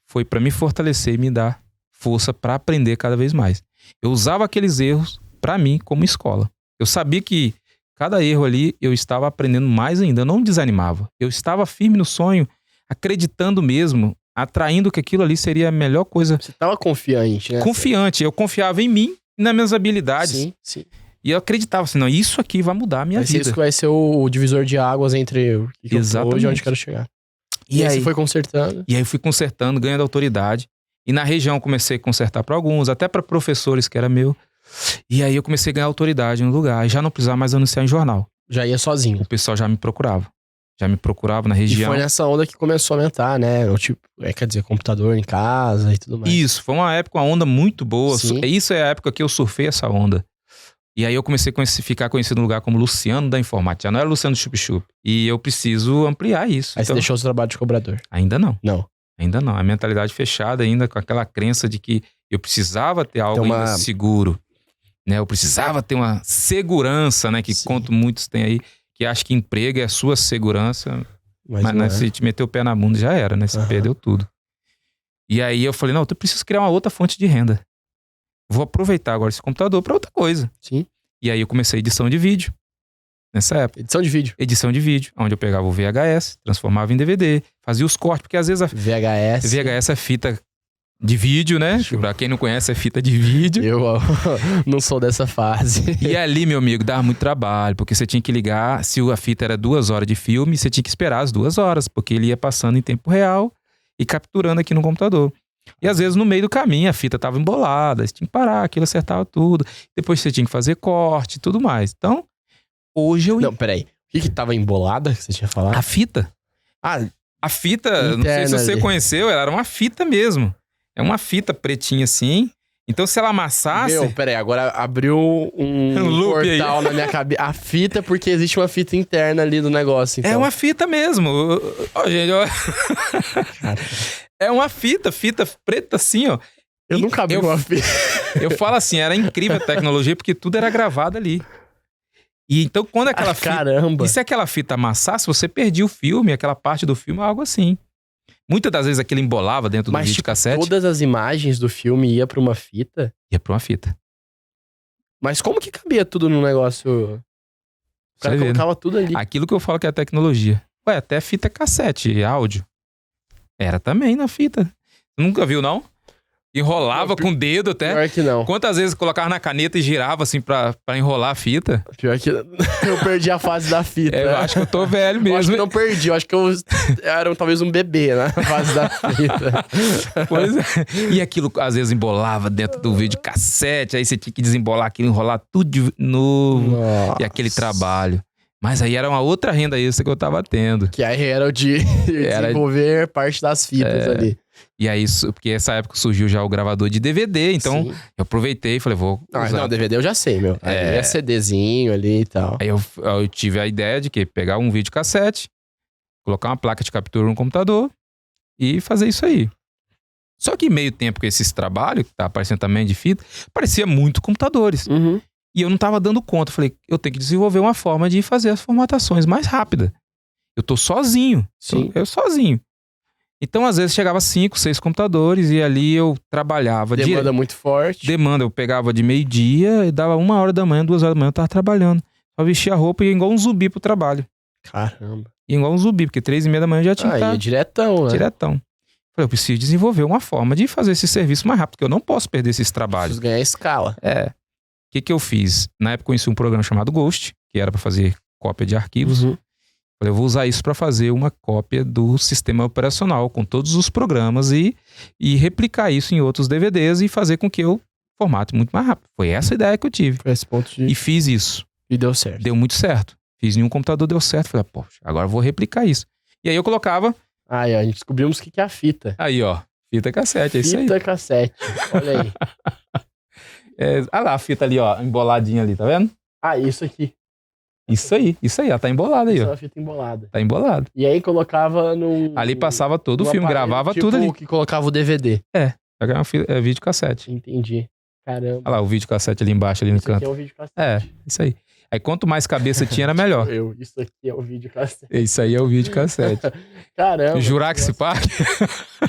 foi para me fortalecer e me dar força para aprender cada vez mais. Eu usava aqueles erros para mim como escola. Eu sabia que cada erro ali eu estava aprendendo mais ainda. Eu não desanimava. Eu estava firme no sonho, acreditando mesmo, atraindo que aquilo ali seria a melhor coisa. Você estava confiante, né? Confiante. Eu confiava em mim e nas minhas habilidades. Sim, sim. E eu acreditava assim, não, isso aqui vai mudar a minha vida. Isso que vai ser o divisor de águas entre o que eu sou hoje e onde eu quero chegar. E aí você foi consertando. E aí fui consertando, ganhando autoridade. E na região comecei a consertar para alguns, até para professores que era meu. E aí eu comecei a ganhar autoridade no lugar. E já não precisava mais anunciar em jornal. Já ia sozinho. O pessoal já me procurava. Já me procurava na região. E foi nessa onda que começou a aumentar, né? O tipo, quer dizer, computador em casa e tudo mais. Isso, foi uma época, uma onda muito boa. Sim. Isso é a época que eu surfei essa onda. E aí eu comecei a ficar conhecido no lugar como Luciano da Informática. Já não era Luciano do Chup Chup. E eu preciso ampliar isso. Aí você deixou o seu trabalho de cobrador? Ainda não. Não. Ainda não. A mentalidade fechada ainda, com aquela crença de que Eu precisava ter algo ainda seguro, né? Eu precisava ter uma segurança, né? Que quanto muitos têm aí, que acham que emprego é a sua segurança. Mas né, se te meter o pé na bunda já era, né? Você perdeu tudo. E aí eu falei, não, eu preciso criar uma outra fonte de renda. Vou aproveitar agora esse computador para outra coisa. Sim. E aí eu comecei edição de vídeo. Nessa época. Edição de vídeo. Edição de vídeo. Onde eu pegava o VHS, transformava em DVD, fazia os cortes, porque às vezes a VHS é fita de vídeo, né? Pra quem não conhece, é fita de vídeo. Eu não sou dessa fase. E ali, meu amigo, dava muito trabalho, porque você tinha que ligar, se a fita era 2 horas de filme, você tinha que esperar as 2 horas, porque ele ia passando em tempo real e capturando aqui no computador. E às vezes no meio do caminho a fita tava embolada, você tinha que parar, aquilo acertava tudo. Depois você tinha que fazer corte e tudo mais. Então, hoje eu... Não, peraí. O que tava embolada que você tinha falado? A fita. A fita, não sei se você conheceu, ela era uma fita mesmo. É uma fita pretinha assim. Então se ela amassasse... Meu, peraí, agora abriu um portal aí na minha cabeça. A fita, porque existe uma fita interna ali do negócio, então. É uma fita mesmo. Ó, gente, ó. É uma fita preta assim, ó. Eu nunca abri uma fita. Eu falo assim, era incrível a tecnologia, porque tudo era gravado ali. E então quando aquela fita... Caramba! E se aquela fita amassasse, você perdia o filme, aquela parte do filme, algo assim. Muitas das vezes aquilo embolava dentro do videocassete. Mas todas as imagens do filme ia pra uma fita? Ia pra uma fita. Mas como que cabia tudo no negócio? O cara colocava tudo ali. Aquilo que eu falo que é a tecnologia. Ué, até fita cassete, áudio. Era também na fita. Nunca viu, não? Enrolava com o dedo até. Pior que não. Quantas vezes colocava na caneta e girava assim pra enrolar a fita? Pior que eu perdi a fase da fita. Eu acho que eu tô velho mesmo. Eu acho que não perdi. Eu acho que eu era talvez um bebê, né? Na fase da fita. Pois é. E aquilo às vezes embolava dentro do videocassete. Aí você tinha que desembolar aquilo, enrolar tudo de novo. Nossa. E aquele trabalho. Mas aí era uma outra renda extra que eu tava tendo. Que aí era o de desenvolver parte das fitas ali. E aí, porque essa época surgiu já o gravador de DVD, então eu aproveitei e falei, vou usar. Não, DVD eu já sei, meu. Aí é CDzinho ali e tal. Aí eu tive a ideia de pegar um videocassete, colocar uma placa de captura no computador e fazer isso aí. Só que em meio tempo com esses trabalhos, que tá aparecendo também de fita, parecia muito computadores. Uhum. E eu não tava dando conta. Eu falei, eu tenho que desenvolver uma forma de fazer as formatações mais rápida. Eu tô sozinho. Sim. Eu sozinho. Então, às vezes, chegava 5, 6 computadores e ali eu trabalhava. Demanda muito forte. Demanda. Eu pegava de meio-dia e dava 1h da manhã, 2h da manhã eu tava trabalhando. Só vestia a roupa e ia igual um zumbi pro trabalho. Caramba. Ia igual um zumbi, porque 3h30 da manhã eu já tinha que estar. Ia diretão, né? Diretão. Falei, eu preciso desenvolver uma forma de fazer esse serviço mais rápido, porque eu não posso perder esses trabalhos. Preciso ganhar escala. O que eu fiz? Na época eu conheci um programa chamado Ghost, que era para fazer cópia de arquivos. Uhum. Falei, eu vou usar isso para fazer uma cópia do sistema operacional com todos os programas e replicar isso em outros DVDs e fazer com que eu formate muito mais rápido. Foi essa a ideia que eu tive. Foi esse ponto de... E fiz isso. E deu certo. Deu muito certo. Fiz em um computador, deu certo. Falei, poxa, agora eu vou replicar isso. E aí eu colocava... Aí, ó, a gente descobrimos o que é a fita. Aí, ó. Fita cassete, é isso aí. Fita cassete. Olha aí. Olha lá a fita ali, ó, emboladinha ali, tá vendo? Ah, isso aqui. Isso aí, ela tá embolada aí, ó. Essa é uma fita embolada. Tá embolado. E aí colocava num... Ali passava todo o filme, gravava tudo ali. Que colocava o DVD. Pegava videocassete. Entendi. Caramba. Olha lá o videocassete ali embaixo, ali no canto. Isso aqui é um videocassete. Isso aí. Aí quanto mais cabeça tinha, era melhor. Isso aqui é o videocassete. Isso aí é o videocasssse. Caramba. Jurassic Park?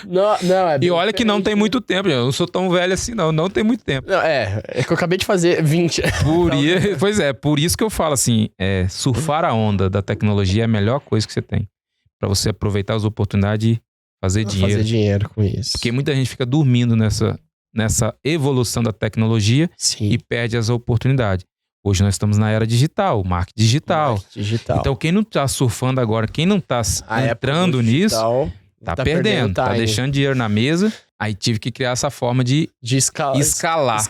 Não, é bem E olha que não tem muito tempo, eu não sou tão velho assim, não tem muito tempo. Não, é que eu acabei de fazer 20. Pois é, por isso que eu falo assim, surfar a onda da tecnologia é a melhor coisa que você tem. Pra você aproveitar as oportunidades e fazer dinheiro. Fazer dinheiro com isso. Porque muita gente fica dormindo nessa evolução da tecnologia. Sim. E perde as oportunidades. Hoje nós estamos na era digital, marketing digital. Então quem não tá surfando agora, quem não tá entrando nisso, tá perdendo. Tá deixando dinheiro na mesa. Aí tive que criar essa forma de escalar.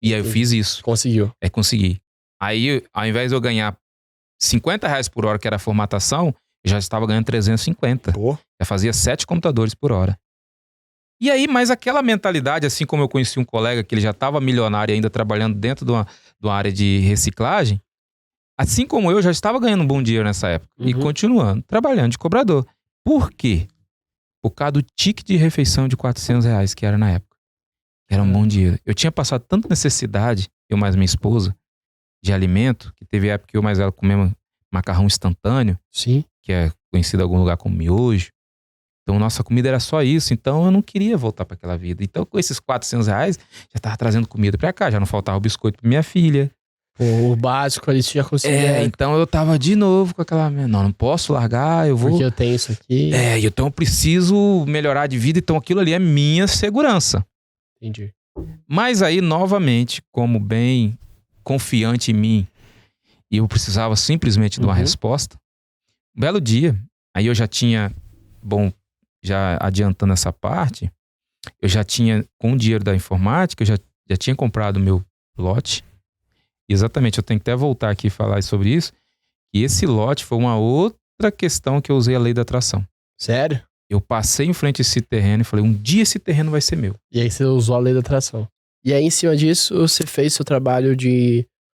E aí eu fiz isso. Conseguiu. Consegui. Aí, ao invés de eu ganhar R$50 por hora, que era a formatação, eu já estava ganhando 350. Pô. Já fazia 7 computadores por hora. E aí, mas aquela mentalidade, assim como eu conheci um colega que ele já estava milionário e ainda trabalhando dentro de uma área de reciclagem, assim como eu já estava ganhando um bom dinheiro nessa época. E continuando, trabalhando de cobrador. Por quê? Por causa do ticket de refeição de R$400 que era na época. Era um bom dinheiro. Eu tinha passado tanta necessidade, eu mais minha esposa, de alimento, que teve época que eu mais ela comemos macarrão instantâneo, Sim. que é conhecido em algum lugar como miojo. Então, nossa comida era só isso. Então, eu não queria voltar para aquela vida. Então, com esses R$ 400, já tava trazendo comida para cá. Já não faltava o biscoito pra minha filha. O básico ali você já conseguia. Então eu tava de novo com aquela... Não posso largar, eu vou... Porque eu tenho isso aqui. Então eu preciso melhorar de vida. Então aquilo ali é minha segurança. Entendi. Mas aí, novamente, como bem confiante em mim, e eu precisava simplesmente de uma resposta, um belo dia, aí eu já tinha... Bom, já adiantando essa parte, eu já tinha, com o dinheiro da informática, eu já tinha comprado o meu lote. Exatamente, eu tenho que até voltar aqui e falar sobre isso. E esse lote foi uma outra questão que eu usei a lei da atração. Sério? Eu passei em frente a esse terreno e falei, um dia esse terreno vai ser meu. E aí você usou a lei da atração. E aí, em cima disso, você fez seu trabalho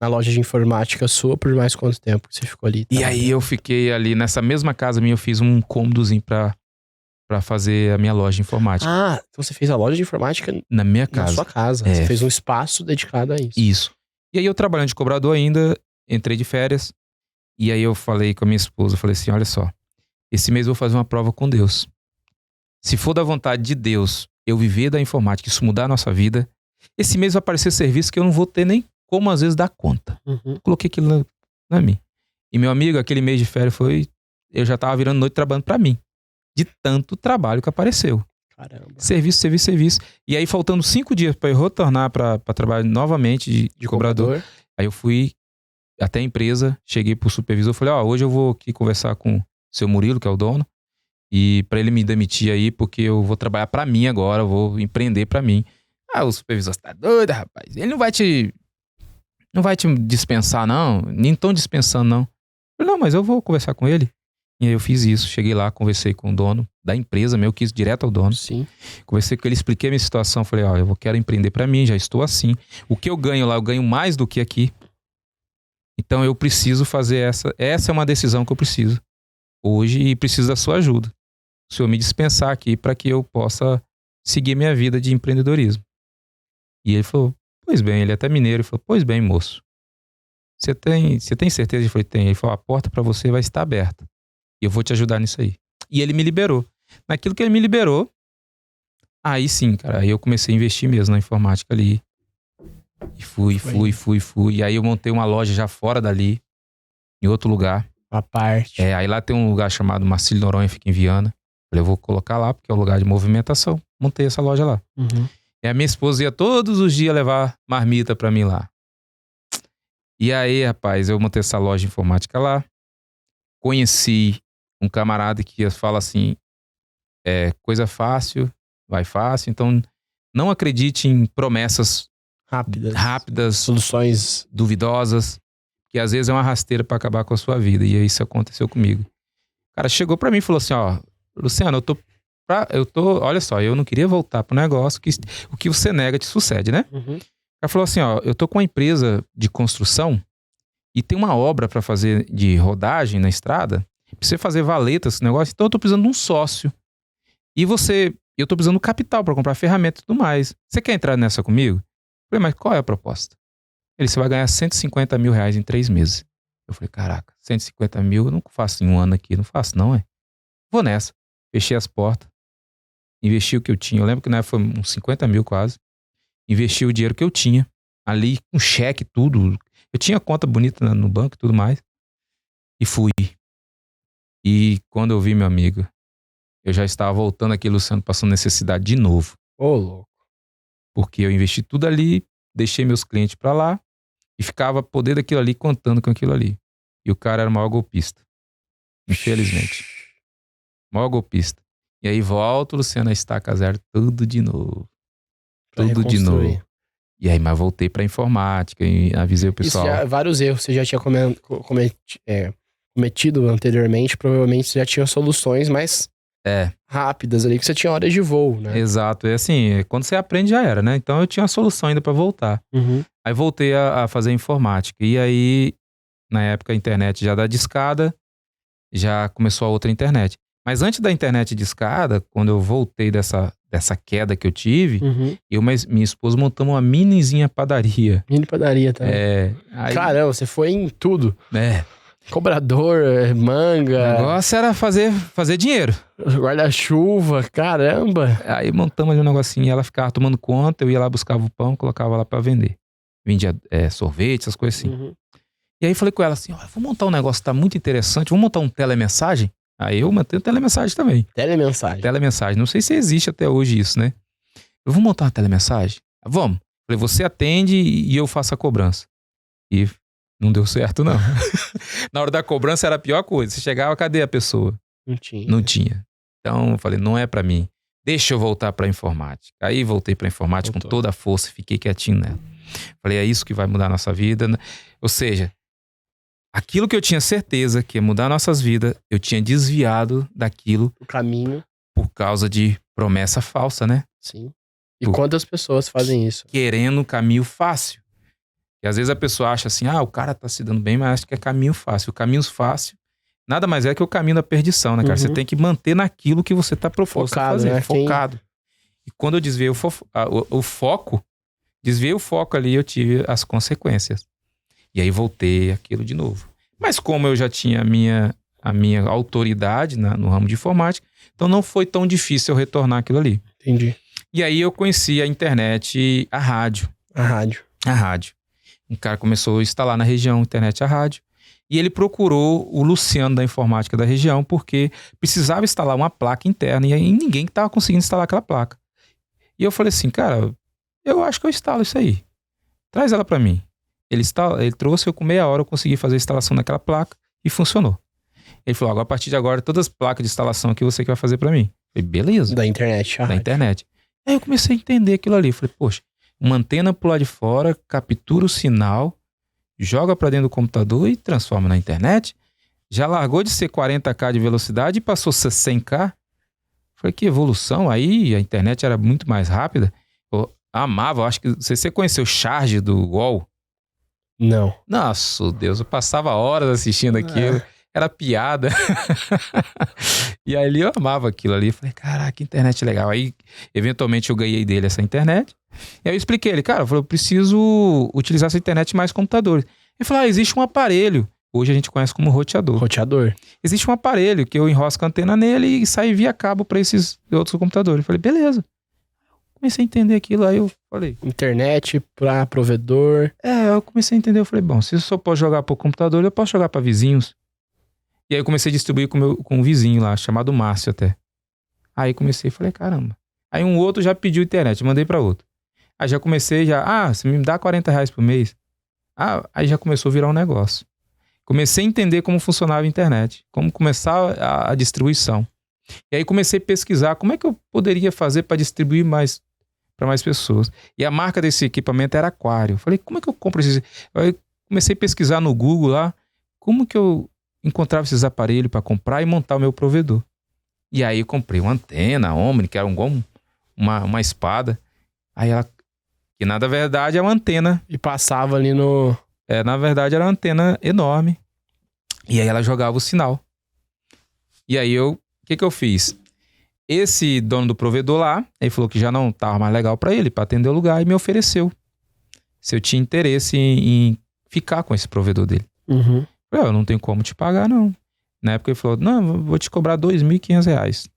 na loja de informática sua por mais quanto tempo que você ficou ali? E aí eu fiquei ali, nessa mesma casa minha, eu fiz um cômodozinho pra fazer a minha loja de informática. Ah, então você fez a loja de informática na minha casa. Na sua casa. Você fez um espaço dedicado a isso. Isso. E aí eu trabalhando de cobrador ainda, entrei de férias. E aí eu falei com a minha esposa, falei assim, olha só, esse mês eu vou fazer uma prova com Deus. Se for da vontade de Deus, eu viver da informática, isso mudar a nossa vida, esse mês vai aparecer serviço que eu não vou ter nem como às vezes dar conta. Coloquei aquilo na mim. E meu amigo, aquele mês de férias eu já tava virando noite trabalhando pra mim. De tanto trabalho que apareceu. Caramba. Serviço. E aí, faltando 5 dias pra eu retornar pra trabalhar novamente de cobrador. Aí eu fui até a empresa, cheguei pro supervisor, falei, hoje eu vou aqui conversar com o seu Murilo, que é o dono, e pra ele me demitir aí, porque eu vou trabalhar pra mim agora, eu vou empreender pra mim. O supervisor, você tá doido, rapaz? Ele não vai te dispensar, não. Nem tão dispensando, não. Eu falei, não, mas eu vou conversar com ele. E aí eu fiz isso, cheguei lá, conversei com o dono da empresa, eu quis direto ao dono. Sim. Conversei com ele, expliquei a minha situação, falei, eu quero empreender pra mim, já estou assim. O que eu ganho lá, eu ganho mais do que aqui. Então eu preciso fazer essa é uma decisão que eu preciso hoje e preciso da sua ajuda. O senhor me dispensar aqui para que eu possa seguir minha vida de empreendedorismo. E ele falou, pois bem, ele é até mineiro, ele falou, pois bem, moço. Você tem certeza? Eu falei, tem. Ele falou, a porta para você vai estar aberta. E eu vou te ajudar nisso aí. E ele me liberou. Naquilo que ele me liberou, aí sim, cara, aí eu comecei a investir mesmo na informática ali. E fui. E aí eu montei uma loja já fora dali, em outro lugar. A parte. Aí lá tem um lugar chamado Marcílio Noronha, fica em Viana. Falei, eu vou colocar lá, porque é um lugar de movimentação. Montei essa loja lá. E a minha esposa ia todos os dias levar marmita pra mim lá. E aí, rapaz, eu montei essa loja de informática lá. Conheci um camarada que fala assim, coisa fácil, vai fácil. Então, não acredite em promessas rápidas, soluções duvidosas, que às vezes é uma rasteira pra acabar com a sua vida. E isso aconteceu comigo. O cara chegou pra mim e falou assim, Luciano, olha só, eu não queria voltar pro negócio, que o que você nega te sucede, né? O cara falou assim, eu tô com uma empresa de construção e tem uma obra pra fazer de rodagem na estrada, pra você fazer valeta, esse negócio, então eu tô precisando de um sócio. E eu tô precisando de capital pra comprar ferramenta e tudo mais. Você quer entrar nessa comigo? Eu falei, mas qual é a proposta? Você vai ganhar R$150 mil em 3 meses. Eu falei, caraca, 150 mil eu não faço em um ano aqui, não faço não, Vou nessa. Fechei as portas, investi o que eu tinha. Eu lembro que na época foi uns 50 mil quase. Investi o dinheiro que eu tinha ali, com cheque, tudo. Eu tinha conta bonita no banco e tudo mais. E fui. E quando eu vi, meu amigo, eu já estava voltando aqui, Luciano, passando necessidade de novo. Ô, louco. Porque eu investi tudo ali, deixei meus clientes pra lá e ficava poder daquilo ali, contando com aquilo ali. E o cara era o maior golpista. Infelizmente. Maior golpista. E aí volto, Luciano, a estaca zero, tudo de novo. Tudo de novo. E aí, mas voltei pra informática e avisei o pessoal. Isso vários erros você já tinha cometido anteriormente, provavelmente você já tinha soluções mais rápidas ali, que você tinha horas de voo, né? Exato. E assim, quando você aprende já era, né? Então eu tinha uma solução ainda pra voltar. Aí voltei a fazer informática. E aí, na época, a internet já da discada, já começou a outra internet. Mas antes da internet de escada, quando eu voltei dessa queda que eu tive, Uhum. minha esposa montamos uma minizinha padaria. Mini padaria também. Aí, Caramba, você foi em tudo. né? Cobrador, O manga, negócio era fazer dinheiro. guarda-chuva, caramba. Aí montamos ali um negocinho, ela ficava tomando conta, eu ia lá, buscava o pão, colocava lá pra vender. Vendia sorvete, essas coisas assim. Uhum. E aí falei com ela assim, vou montar um negócio que tá muito interessante, vamos montar um telemensagem? Aí eu montei um telemensagem também. Telemensagem. Telemensagem, não sei se existe até hoje isso, né? Eu vou montar uma telemensagem? Vamos. Falei, você atende e eu faço a cobrança. E não deu certo, não. Na hora da cobrança era a pior coisa. Você chegava, cadê a pessoa? Não tinha. Não tinha. Então eu falei, não é pra mim. Deixa eu voltar pra informática. Aí voltei pra informática com toda a força e fiquei quietinho nela. Falei, é isso que vai mudar a nossa vida. Ou seja, aquilo que eu tinha certeza que ia mudar nossas vidas, eu tinha desviado daquilo. O caminho. Por causa de promessa falsa, né? Sim. E quantas pessoas fazem isso? Querendo caminho fácil. E às vezes a pessoa acha assim, o cara tá se dando bem, mas acha que é caminho fácil. O caminho fácil nada mais é que o caminho da perdição, né, cara? Você tem que manter naquilo que você tá proposto a fazer. Né? Focado. E quando eu desviei o foco, desviei o foco ali, eu tive as consequências. E aí voltei aquilo de novo. Mas como eu já tinha a minha autoridade no ramo de informática, então não foi tão difícil eu retornar aquilo ali. Entendi. E aí eu conheci a internet, a rádio. A rádio. Um cara começou a instalar na região, internet, a rádio. E ele procurou o Luciano da informática da região, porque precisava instalar uma placa interna e aí ninguém estava conseguindo instalar aquela placa. E eu falei assim, cara, eu acho que eu instalo isso aí. Traz ela para mim. Ele trouxe, eu com meia hora eu consegui fazer a instalação daquela placa e funcionou. Ele falou, agora a partir de agora todas as placas de instalação aqui você que vai fazer para mim. Eu falei, beleza. Da internet. Da internet. Aí eu comecei a entender aquilo ali. Falei, poxa, uma antena pro lado de fora, captura o sinal, joga para dentro do computador e transforma na internet. Já largou de ser 40K de velocidade e passou a ser 100K. Falei, que evolução. Aí a internet era muito mais rápida. Eu amava, eu acho que você conheceu o Charge do UOL? Não. Nossa, Deus, eu passava horas assistindo aquilo. Era piada. E ali eu amava aquilo ali. Falei, caraca, que internet legal. Aí, eventualmente, eu ganhei dele essa internet. E aí eu expliquei ele, cara, eu preciso utilizar essa internet mais computadores. Ele falou, existe um aparelho. Hoje a gente conhece como roteador. Roteador. Existe um aparelho que eu enrosco a antena nele e sai via cabo para esses outros computadores. Eu falei, beleza. Comecei a entender aquilo, aí eu falei... Internet para provedor. Eu comecei a entender, eu falei, bom, se eu só posso jogar para o computador, eu posso jogar para vizinhos. E aí eu comecei a distribuir com um vizinho lá, chamado Márcio até. Aí comecei e falei, caramba. Aí um outro já pediu internet, mandei para outro. Aí já comecei, você me dá R$40 por mês. Aí já começou a virar um negócio. Comecei a entender como funcionava a internet, como começar a distribuição. E aí comecei a pesquisar como é que eu poderia fazer para distribuir para mais pessoas. E a marca desse equipamento era Aquário. Falei, como é que eu compro esses... Aí comecei a pesquisar no Google lá, como que eu encontrava esses aparelhos para comprar e montar o meu provedor. E aí eu comprei uma antena Omni, que era uma espada. Aí ela, que na verdade é uma antena. E passava ali no... Na verdade era uma antena enorme. E aí ela jogava o sinal. E aí o que eu fiz? Esse dono do provedor lá, ele falou que já não estava mais legal para ele, para atender o lugar, e me ofereceu se eu tinha interesse em ficar com esse provedor dele. Uhum. Eu não tenho como te pagar, não. Na época ele falou, não, vou te cobrar R$2.500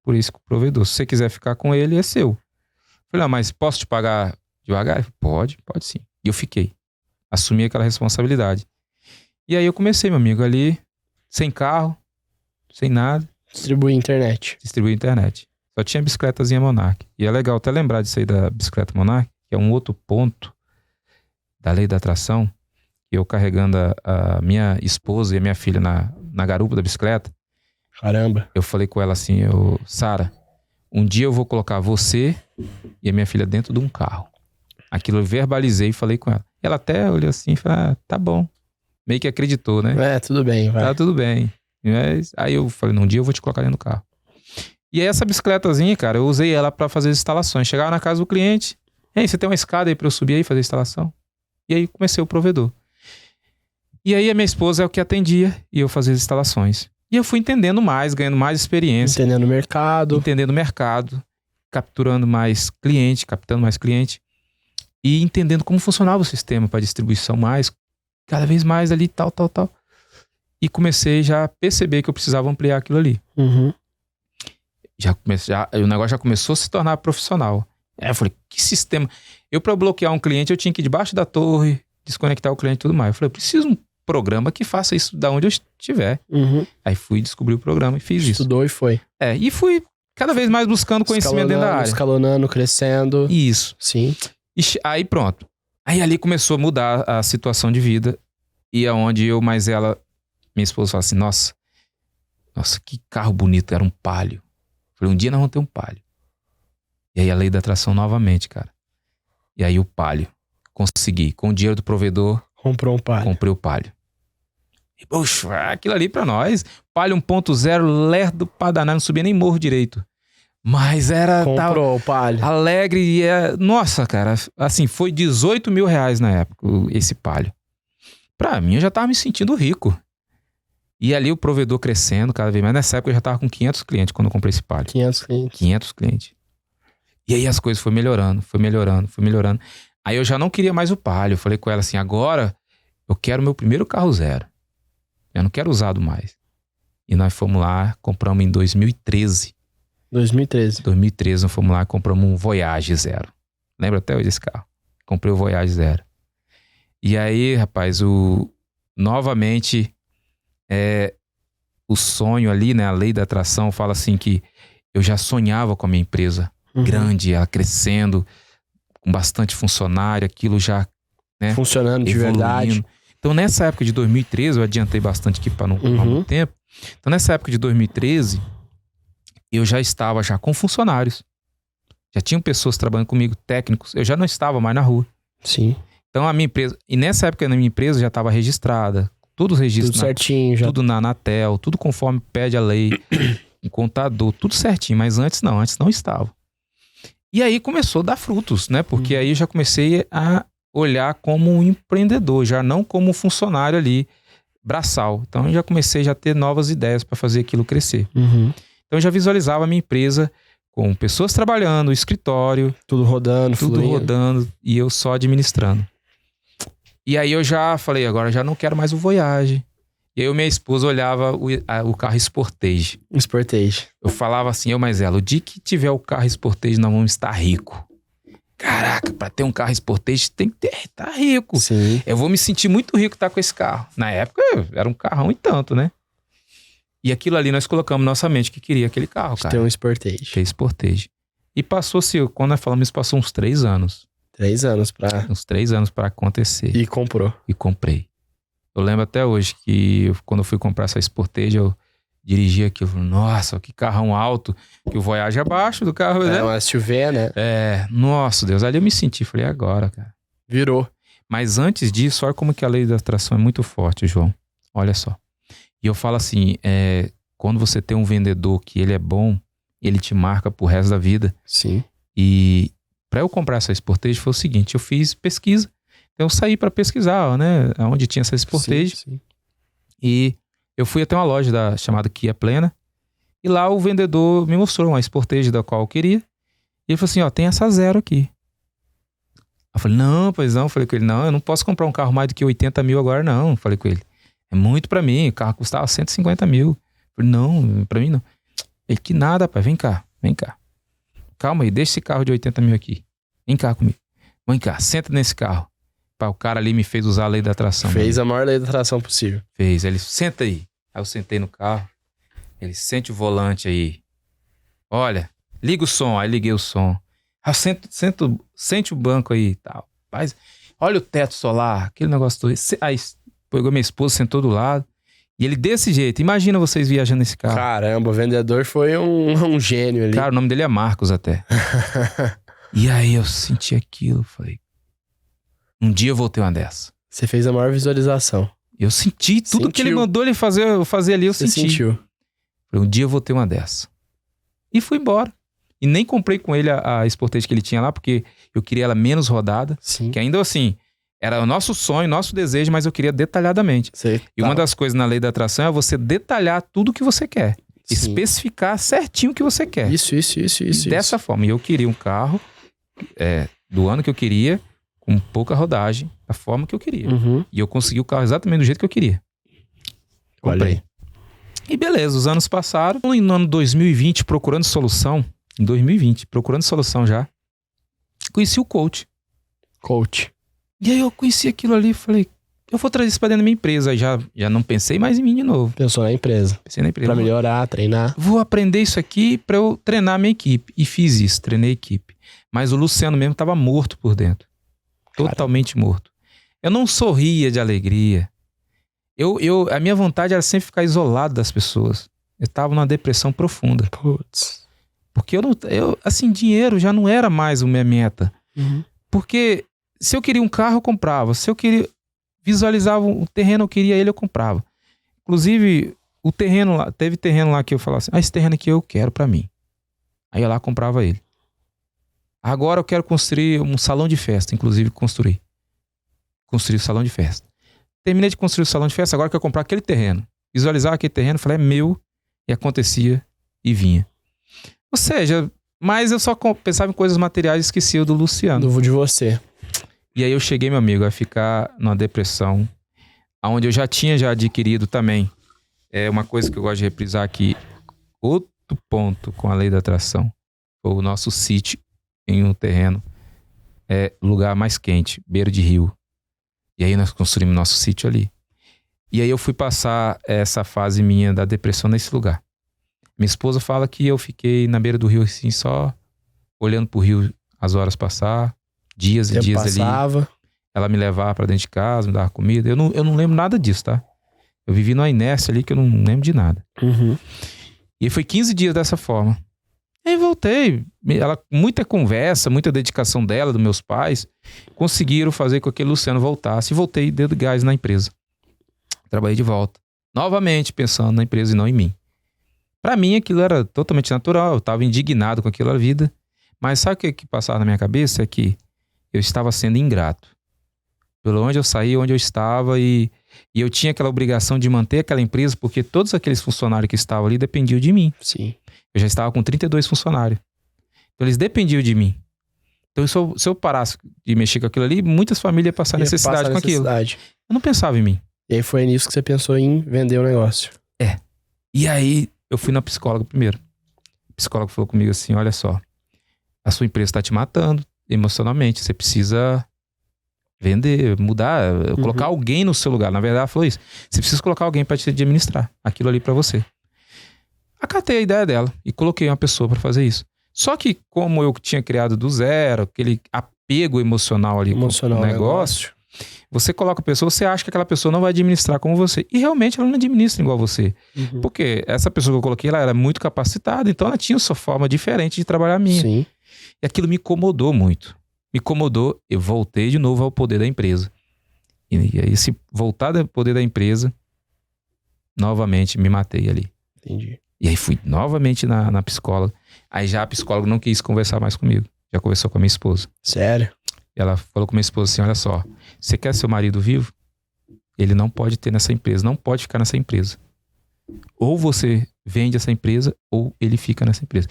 por esse provedor. Se você quiser ficar com ele, é seu. Eu falei, mas posso te pagar devagar? Pode sim. E eu fiquei. Assumi aquela responsabilidade. E aí eu comecei, meu amigo, ali, sem carro, sem nada. Distribuir internet. Só tinha a bicicletazinha Monarch. E é legal até lembrar disso aí da bicicleta Monarch, que é um outro ponto da lei da atração. Eu carregando a minha esposa e a minha filha na garupa da bicicleta. Caramba. Eu falei com ela assim, Sara, um dia eu vou colocar você e a minha filha dentro de um carro. Aquilo eu verbalizei e falei com ela. Ela até olhou assim e falou, tá bom. Meio que acreditou, né? Tudo bem, vai. Tá tudo bem. Mas, aí eu falei, um dia eu vou te colocar dentro do carro. E aí essa bicicletazinha, cara, eu usei ela pra fazer as instalações. Chegava na casa do cliente, você tem uma escada aí pra eu subir aí e fazer a instalação? E aí comecei o provedor. E aí a minha esposa é o que atendia e eu fazia as instalações. E eu fui entendendo mais, ganhando mais experiência. Entendendo o mercado. captando mais cliente e entendendo como funcionava o sistema para distribuição cada vez mais ali, tal. E comecei já a perceber que eu precisava ampliar aquilo ali. Uhum. O negócio já começou a se tornar profissional. Eu falei, que sistema? Para bloquear um cliente, eu tinha que ir debaixo da torre, desconectar o cliente e tudo mais. Eu falei, eu preciso de um programa que faça isso da onde eu estiver. Uhum. Aí fui descobrir o programa e fiz isso. Estudou e foi. E fui cada vez mais buscando conhecimento dentro da área. Escalonando, crescendo. Isso. Sim. E aí pronto. Aí ali começou a mudar a situação de vida. E aonde eu mais ela, minha esposa, fala assim, nossa, que carro bonito, era um Palio. Falei, um dia nós vamos ter um Palio. E aí a lei da atração novamente, cara. E aí o Palio. Consegui. Com o dinheiro do provedor. Comprou um Palio. Comprei o Palio. E, poxa, aquilo ali pra nós. Palio 1.0, lerdo pra danar, não subia nem morro direito. Mas era... Comprou o Palio. Alegre e... Nossa, cara. Assim, foi 18 mil reais na época, esse Palio. Pra mim, eu já tava me sentindo rico. E ali o provedor crescendo cada vez mais. Nessa época eu já tava com 500 clientes quando eu comprei esse Palio. 500 clientes. E aí as coisas foram melhorando. Aí eu já não queria mais o Palio. Eu falei com ela assim, agora eu quero meu primeiro carro zero. Eu não quero usado mais. E nós fomos lá, compramos em 2013. 2013 nós fomos lá e compramos um Voyage zero. Lembra até hoje desse carro? Comprei o Voyage zero. E aí, rapaz, novamente... o sonho ali, né? A lei da atração fala assim que eu já sonhava com a minha empresa grande, ela crescendo, com bastante funcionário, aquilo já, né, funcionando de verdade. Então nessa época de 2013, eu adiantei bastante aqui para não tomar muito tempo. Então nessa época de 2013, eu já estava já com funcionários. Já tinham pessoas trabalhando comigo, técnicos. Eu já não estava mais na rua. Sim. Então a minha empresa... E nessa época a minha empresa já estava registrada. Tudo registro. Tudo certinho já. Tudo na Anatel, tudo conforme pede a lei. Um contador, tudo certinho. Mas antes não estava. E aí começou a dar frutos, né? Porque aí eu já comecei a olhar como um empreendedor, já não como um funcionário ali, braçal. Então eu já comecei a ter novas ideias para fazer aquilo crescer. Então eu já visualizava a minha empresa com pessoas trabalhando, escritório. Tudo rodando, e eu só administrando. E aí eu já falei, agora já não quero mais o Voyage. E aí minha esposa olhava o carro Sportage. Eu falava assim, mas ela, o dia que tiver o carro Sportage nós vamos estar rico. Caraca, pra ter um carro Sportage tem que estar rico. Sim. Eu vou me sentir muito rico estar com esse carro. Na época era um carrão e tanto, né? E aquilo ali nós colocamos na nossa mente que queria aquele carro, cara. Tem um Sportage. Que é Sportage. E passou-se, quando nós falamos isso, passou uns 3 anos. 3 anos pra... Uns 3 anos pra acontecer. E comprou. E comprei. Eu lembro até hoje que quando eu fui comprar essa Sportage, eu dirigi aquilo. Nossa, que carrão alto. Que o Voyage abaixo do carro, né? É uma SUV, né? Nossa Deus. Ali eu me senti. Falei, agora, cara. Virou. Mas antes disso, olha como que a lei da atração é muito forte, João. Olha só. E eu falo assim, quando você tem um vendedor que ele é bom, ele te marca pro resto da vida. Sim. E para eu comprar essa Sportage foi o seguinte, eu fiz pesquisa. Então eu saí para pesquisar, né, onde tinha essa Sportage. Sim. E eu fui até uma loja chamada Kia Plena. E lá o vendedor me mostrou uma Sportage da qual eu queria. E ele falou assim, tem essa zero aqui. Eu falei, não, pois não. Eu falei com ele, não, eu não posso comprar um carro mais do que 80 mil agora, não. Eu falei com ele. É muito pra mim, o carro custava 150 mil. Eu falei, não, pra mim não. Ele, que nada, pai, vem cá. Calma aí, deixa esse carro de 80 mil aqui. Vem cá comigo. Vem cá, senta nesse carro. Pai, o cara ali me fez usar a lei da atração. Fez a maior lei da atração possível. Fez, ele, senta aí. Aí eu sentei no carro. Ele, sente o volante aí. Olha, liga o som. Aí liguei o som. Aí sente o banco aí e tal. Mas, olha o teto solar, aquele negócio todo. Aí pegou minha esposa, sentou do lado. E ele desse jeito. Imagina vocês viajando nesse carro. Caramba, o vendedor foi um gênio ali. Cara, o nome dele é Marcos até. E aí eu senti aquilo. Falei, um dia eu vou ter uma dessa. Você fez a maior visualização. Eu senti tudo que ele mandou ele fazer ali, eu Você senti. Sentiu. Falei, um dia eu vou ter uma dessa. E fui embora. E nem comprei com ele a Sportage que ele tinha lá, porque eu queria ela menos rodada. Sim. Que ainda assim, era o nosso sonho, nosso desejo, mas eu queria detalhadamente. E uma das coisas na lei da atração é você detalhar tudo que você quer. especificar certinho o que você quer. Isso. Dessa forma. E eu queria um carro do ano que eu queria, com pouca rodagem, da forma que eu queria. Uhum. E eu consegui o carro exatamente do jeito que eu queria. Comprei. E beleza, os anos passaram. No ano 2020, procurando solução, já, conheci o coach. E aí eu conheci aquilo ali e falei, eu vou trazer isso pra dentro da minha empresa. Aí já não pensei mais em mim de novo. Pensou na empresa. Pensei na empresa. Pra melhorar, treinar. Vou aprender isso aqui pra eu treinar a minha equipe. E fiz isso, treinei a equipe. Mas o Luciano mesmo tava morto por dentro. Totalmente morto. Eu não sorria de alegria. A minha vontade era sempre ficar isolado das pessoas. Eu tava numa depressão profunda. Putz. Porque assim, dinheiro já não era mais a minha meta. Uhum. Porque se eu queria um carro, eu comprava. Se eu queria visualizava um terreno, eu queria ele, eu comprava. Inclusive, o terreno lá, teve terreno lá que eu falava assim, esse terreno aqui eu quero pra mim. Aí eu lá comprava ele. Agora eu quero construir um salão de festa, inclusive construir o salão de festa. Terminei de construir o salão de festa, agora eu quero comprar aquele terreno. Visualizar aquele terreno, falei, é meu, e acontecia e vinha. Ou seja, mas eu só pensava em coisas materiais e esquecia do Luciano. De você. E aí eu cheguei, meu amigo, a ficar numa depressão, onde eu já tinha adquirido também. É uma coisa que eu gosto de reprisar aqui. Outro ponto com a lei da atração. Foi o nosso sítio em um terreno, lugar mais quente, beira de rio. E aí nós construímos nosso sítio ali. E aí eu fui passar essa fase minha da depressão nesse lugar. Minha esposa fala que eu fiquei na beira do rio assim, só olhando pro rio as horas passar, dias e dias passava. Ali. Ela me levava pra dentro de casa, me dava comida. Eu não lembro nada disso, tá? Eu vivi numa inércia ali que eu não lembro de nada. Uhum. E foi 15 dias dessa forma. Aí voltei. Muita conversa, muita dedicação dela, dos meus pais, conseguiram fazer com que o Luciano voltasse. E voltei dedo gás na empresa. Trabalhei de volta. Novamente pensando na empresa e não em mim. Pra mim aquilo era totalmente natural. Eu tava indignado com aquilo da vida. Mas sabe o que passava na minha cabeça? É que eu estava sendo ingrato. Pelo onde eu saí, onde eu estava, e eu tinha aquela obrigação de manter aquela empresa, porque todos aqueles funcionários que estavam ali dependiam de mim. Sim. Eu já estava com 32 funcionários. Então eles dependiam de mim. Então se eu parasse de mexer com aquilo ali, muitas famílias iam passar necessidade com aquilo. Eu não pensava em mim. E aí foi nisso que você pensou em vender o negócio. E aí eu fui na psicóloga primeiro. O psicólogo falou comigo assim, olha só, a sua empresa está te matando emocionalmente, você precisa vender, mudar, colocar alguém no seu lugar. Na verdade, ela falou isso. Você precisa colocar alguém para te administrar aquilo ali para você. Acatei a ideia dela e coloquei uma pessoa para fazer isso. Só que como eu tinha criado do zero, aquele apego emocional ali com o negócio, você coloca a pessoa, você acha que aquela pessoa não vai administrar como você. E realmente ela não administra igual você. Porque essa pessoa que eu coloquei, ela era muito capacitada, então ela tinha sua forma diferente de trabalhar a minha. Sim. E aquilo me incomodou muito. Me incomodou, eu voltei de novo ao poder da empresa. E aí, se voltar ao poder da empresa, novamente me matei ali. Entendi. E aí fui novamente na psicóloga. Aí já a psicóloga não quis conversar mais comigo. Já conversou com a minha esposa. Sério? E ela falou com a minha esposa assim, olha só, você quer seu marido vivo? Ele não pode ter nessa empresa, não pode ficar nessa empresa. Ou você vende essa empresa, ou ele fica nessa empresa.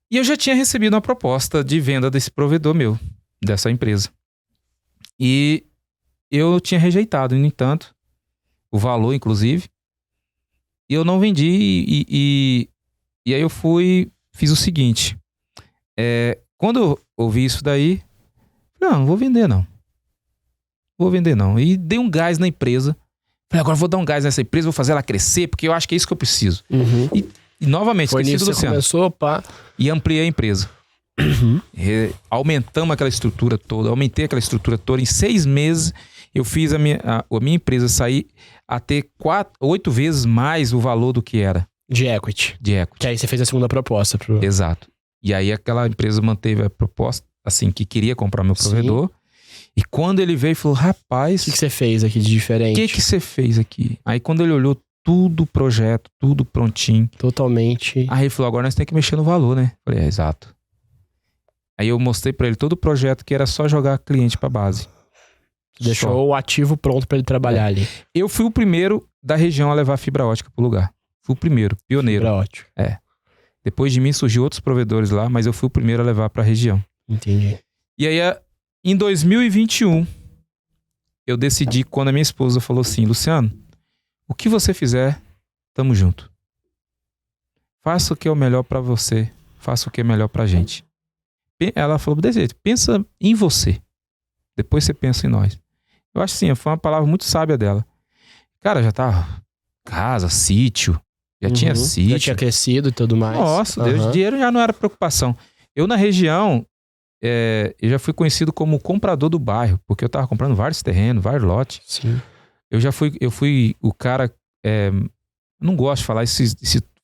E eu já tinha recebido uma proposta de venda desse provedor meu, dessa empresa. E eu tinha rejeitado, no entanto, o valor, inclusive. E eu não vendi. E aí eu fiz o seguinte. Quando eu ouvi isso daí, não vou vender não. Vou vender não. E dei um gás na empresa. Falei, agora vou dar um gás nessa empresa, vou fazer ela crescer, porque eu acho que é isso que eu preciso. E novamente, foi esqueci nisso do que você Luciano. começou, pá. E ampliei a empresa. Aumentamos aquela estrutura toda. Aumentei aquela estrutura toda. Em 6 meses, eu fiz a minha empresa sair a ter 8 vezes mais o valor do que era. De equity. Que aí você fez a segunda proposta. Exato. E aí aquela empresa manteve a proposta, assim, que queria comprar meu provedor. Sim. E quando ele veio e falou, rapaz... O que você fez aqui de diferente? O que você fez aqui? Aí quando ele olhou tudo o projeto, tudo prontinho. Totalmente. Aí ele falou, agora nós temos que mexer no valor, né? Falei, exato. Aí eu mostrei pra ele todo o projeto que era só jogar cliente pra base. Deixou o ativo pronto pra ele trabalhar ali. Eu fui o primeiro da região a levar fibra ótica pro lugar. Fui o primeiro, pioneiro. Fibra ótica. Depois de mim surgiu outros provedores lá, mas eu fui o primeiro a levar para a região. Entendi. E aí, em 2021, eu decidi, quando a minha esposa falou assim, Luciano, o que você fizer, tamo junto. Faça o que é o melhor para você, faça o que é melhor pra gente. Ela falou desse jeito, pensa em você, depois você pensa em nós. Eu acho assim, foi uma palavra muito sábia dela. Cara, já tá casa, sítio, já tinha sítio. Já tinha crescido e tudo mais. Nossa, Deus, dinheiro já não era preocupação. Eu na região, eu já fui conhecido como comprador do bairro, porque eu tava comprando vários terrenos, vários lotes. Sim. Eu fui o cara, não gosto de falar, isso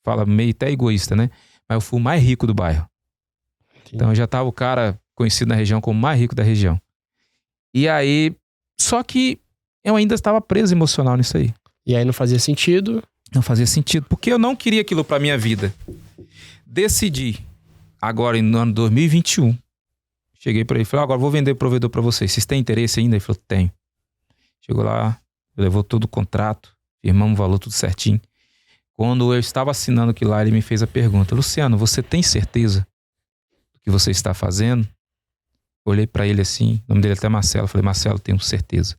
fala meio até egoísta, né? Mas eu fui o mais rico do bairro. Entendi. Então eu já tava o cara conhecido na região como o mais rico da região. E aí, só que eu ainda estava preso emocional nisso aí. E aí não fazia sentido? Não fazia sentido, porque eu não queria aquilo pra minha vida. Decidi, agora no ano 2021, cheguei pra ele e falei, agora vou vender provedor pra vocês. Vocês têm interesse ainda? Ele falou, tenho. Chegou lá, levou todo o contrato, firmamos o valor tudo certinho. Quando eu estava assinando aquilo lá, ele me fez a pergunta, Luciano, você tem certeza do que você está fazendo? Olhei pra ele assim, o nome dele é até Marcelo, falei, Marcelo, tenho certeza.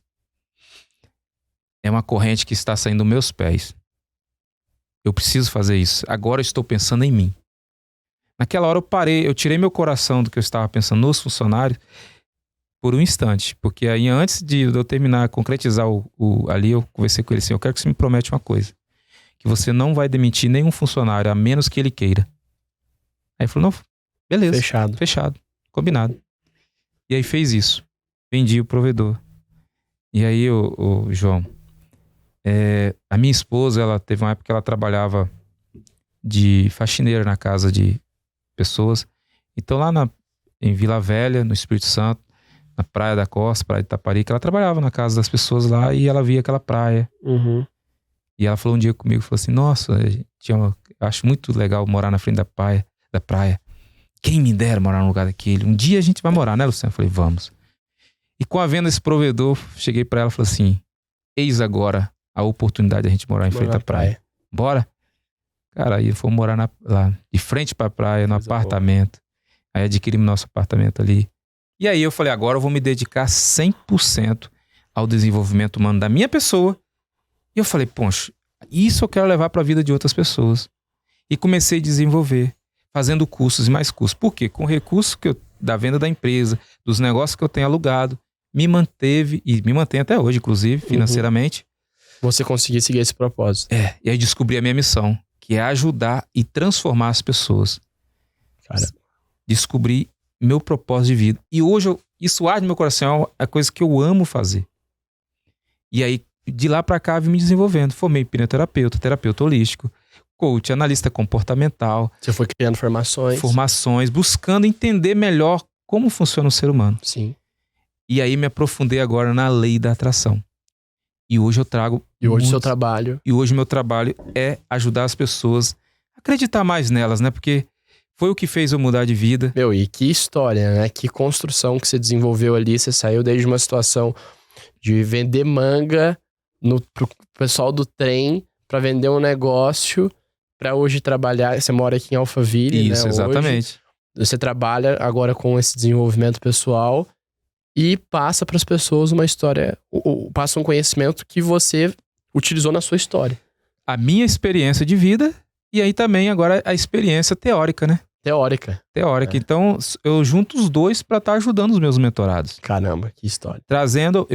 É uma corrente que está saindo dos meus pés. Eu preciso fazer isso. Agora eu estou pensando em mim. Naquela hora eu parei, eu tirei meu coração do que eu estava pensando nos funcionários por um instante. Porque aí antes de eu terminar, concretizar ali, eu conversei com ele assim, eu quero que você me promete uma coisa. Que você não vai demitir nenhum funcionário, a menos que ele queira. Aí ele falou, não, beleza. Fechado. Combinado. E aí fez isso. Vendi o provedor. E aí, o João, a minha esposa, ela teve uma época que ela trabalhava de faxineira na casa de pessoas. Então lá em Vila Velha, no Espírito Santo, na Praia da Costa, Praia de Itaparica, ela trabalhava na casa das pessoas lá e ela via aquela praia. Uhum. E ela falou um dia comigo, falou assim, nossa, eu acho muito legal morar na frente da praia. Quem me dera morar num lugar daquele. Um dia a gente vai morar, né, Luciano? Eu falei, vamos. E com a venda desse provedor, cheguei pra ela e falei assim, eis agora a oportunidade de a gente morar em frente à praia. Bora? Cara, aí fomos morar lá, de frente pra praia, no apartamento. Aí adquirimos nosso apartamento ali. E aí eu falei, agora eu vou me dedicar 100% ao desenvolvimento humano da minha pessoa. E eu falei, poxa, isso eu quero levar pra vida de outras pessoas. E comecei a desenvolver, fazendo cursos e mais cursos. Por quê? Com o recurso da venda da empresa, dos negócios que eu tenho alugado, me manteve, e me mantém até hoje, inclusive, financeiramente. Você conseguir seguir esse propósito. E aí descobri a minha missão, que é ajudar e transformar as pessoas. Cara, descobri meu propósito de vida. E hoje, isso arde no meu coração, é a coisa que eu amo fazer. E aí, de lá pra cá, vim me desenvolvendo. Formei hipnoterapeuta, terapeuta holístico, coach, analista comportamental. Você foi criando formações, buscando entender melhor como funciona o ser humano. Sim. E aí me aprofundei agora na lei da atração. E hoje eu trago... E hoje seu trabalho... E hoje meu trabalho é ajudar as pessoas a acreditar mais nelas, né? Porque foi o que fez eu mudar de vida. Meu, e que história, né? Que construção que você desenvolveu ali. Você saiu desde uma situação de vender manga pro pessoal do trem pra vender um negócio, pra hoje trabalhar... Você mora aqui em Alphaville, Isso, né? exatamente. Hoje, você trabalha agora com esse desenvolvimento pessoal... E passa para as pessoas uma história, passa um conhecimento que você utilizou na sua história. A minha experiência de vida e aí também agora a experiência teórica, né? Teórica. Então eu junto os dois para estar ajudando os meus mentorados. Caramba, que história. Trazendo,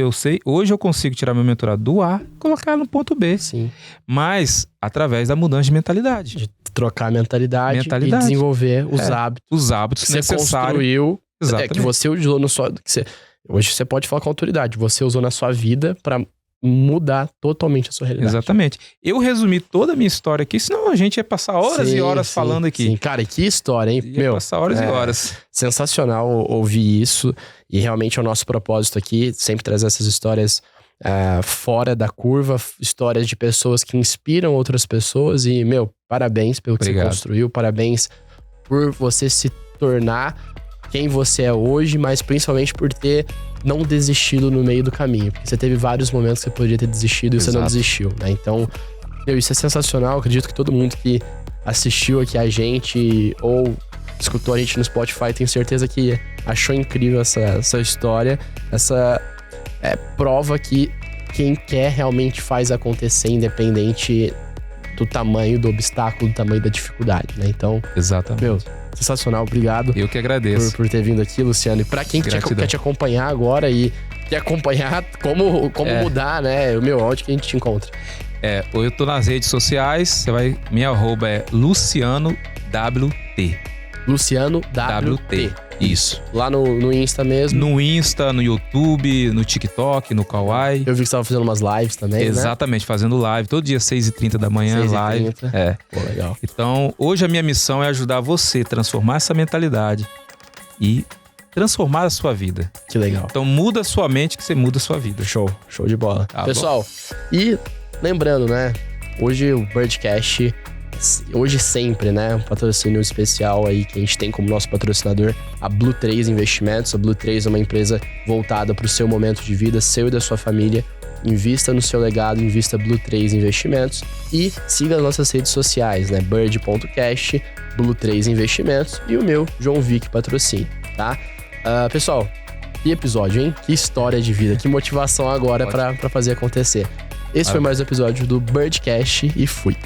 hoje eu consigo tirar meu mentorado do A e colocar no ponto B. Sim. Mas através da mudança de mentalidade. De trocar a mentalidade e desenvolver os hábitos. Os hábitos que você construiu. Exatamente. Que você usou no sua... Hoje você pode falar com autoridade. Você usou na sua vida pra mudar totalmente a sua realidade. Exatamente. Eu resumi toda a minha história aqui, senão a gente ia passar horas e horas falando aqui. Sim, cara, que história, hein? Ia passar horas e horas. Sensacional ouvir isso. E realmente é o nosso propósito aqui, sempre trazer essas histórias fora da curva, histórias de pessoas que inspiram outras pessoas. E, parabéns pelo que você construiu, parabéns por você se tornar quem você é hoje, mas principalmente por ter não desistido no meio do caminho. Porque você teve vários momentos que você poderia ter desistido e você não desistiu, né? Então, Isso é sensacional. Acredito que todo mundo que assistiu aqui a gente ou escutou a gente no Spotify, tenho certeza que achou incrível essa história. Essa prova que quem quer realmente faz acontecer, independente do tamanho do obstáculo, do tamanho da dificuldade, né? Então, Exatamente. Sensacional. Obrigado. Eu que agradeço. Por ter vindo aqui, Luciano. E pra quem quer te acompanhar agora e quer acompanhar como mudar, né? Onde que a gente te encontra? Eu tô nas redes sociais, minha arroba é LucianoWT. Luciano WT. Isso. Lá no Insta mesmo? No Insta, no YouTube, no TikTok, no Kawaii. Eu vi que você tava fazendo umas lives também, Exatamente, né? Fazendo live. Todo dia, 6h30 da manhã, 6h30. live. Pô, legal. Então, hoje a minha missão é ajudar você a transformar essa mentalidade e transformar a sua vida. Que legal. Então, muda a sua mente que você muda a sua vida. Show de bola. Tá Pessoal, e lembrando, né? Hoje o Birdcast... Hoje sempre, né? Um patrocínio especial aí que a gente tem como nosso patrocinador a Blue 3 Investimentos. A Blue 3 é uma empresa voltada para o seu momento de vida, seu e da sua família. Invista no seu legado, invista Blue 3 Investimentos e siga as nossas redes sociais, né? Bird.cast, Blue 3 Investimentos e o meu, João Vick Patrocínio, tá? Pessoal, que episódio, hein? Que história de vida, que motivação agora para fazer acontecer. Esse foi mais um episódio do Birdcast e fui.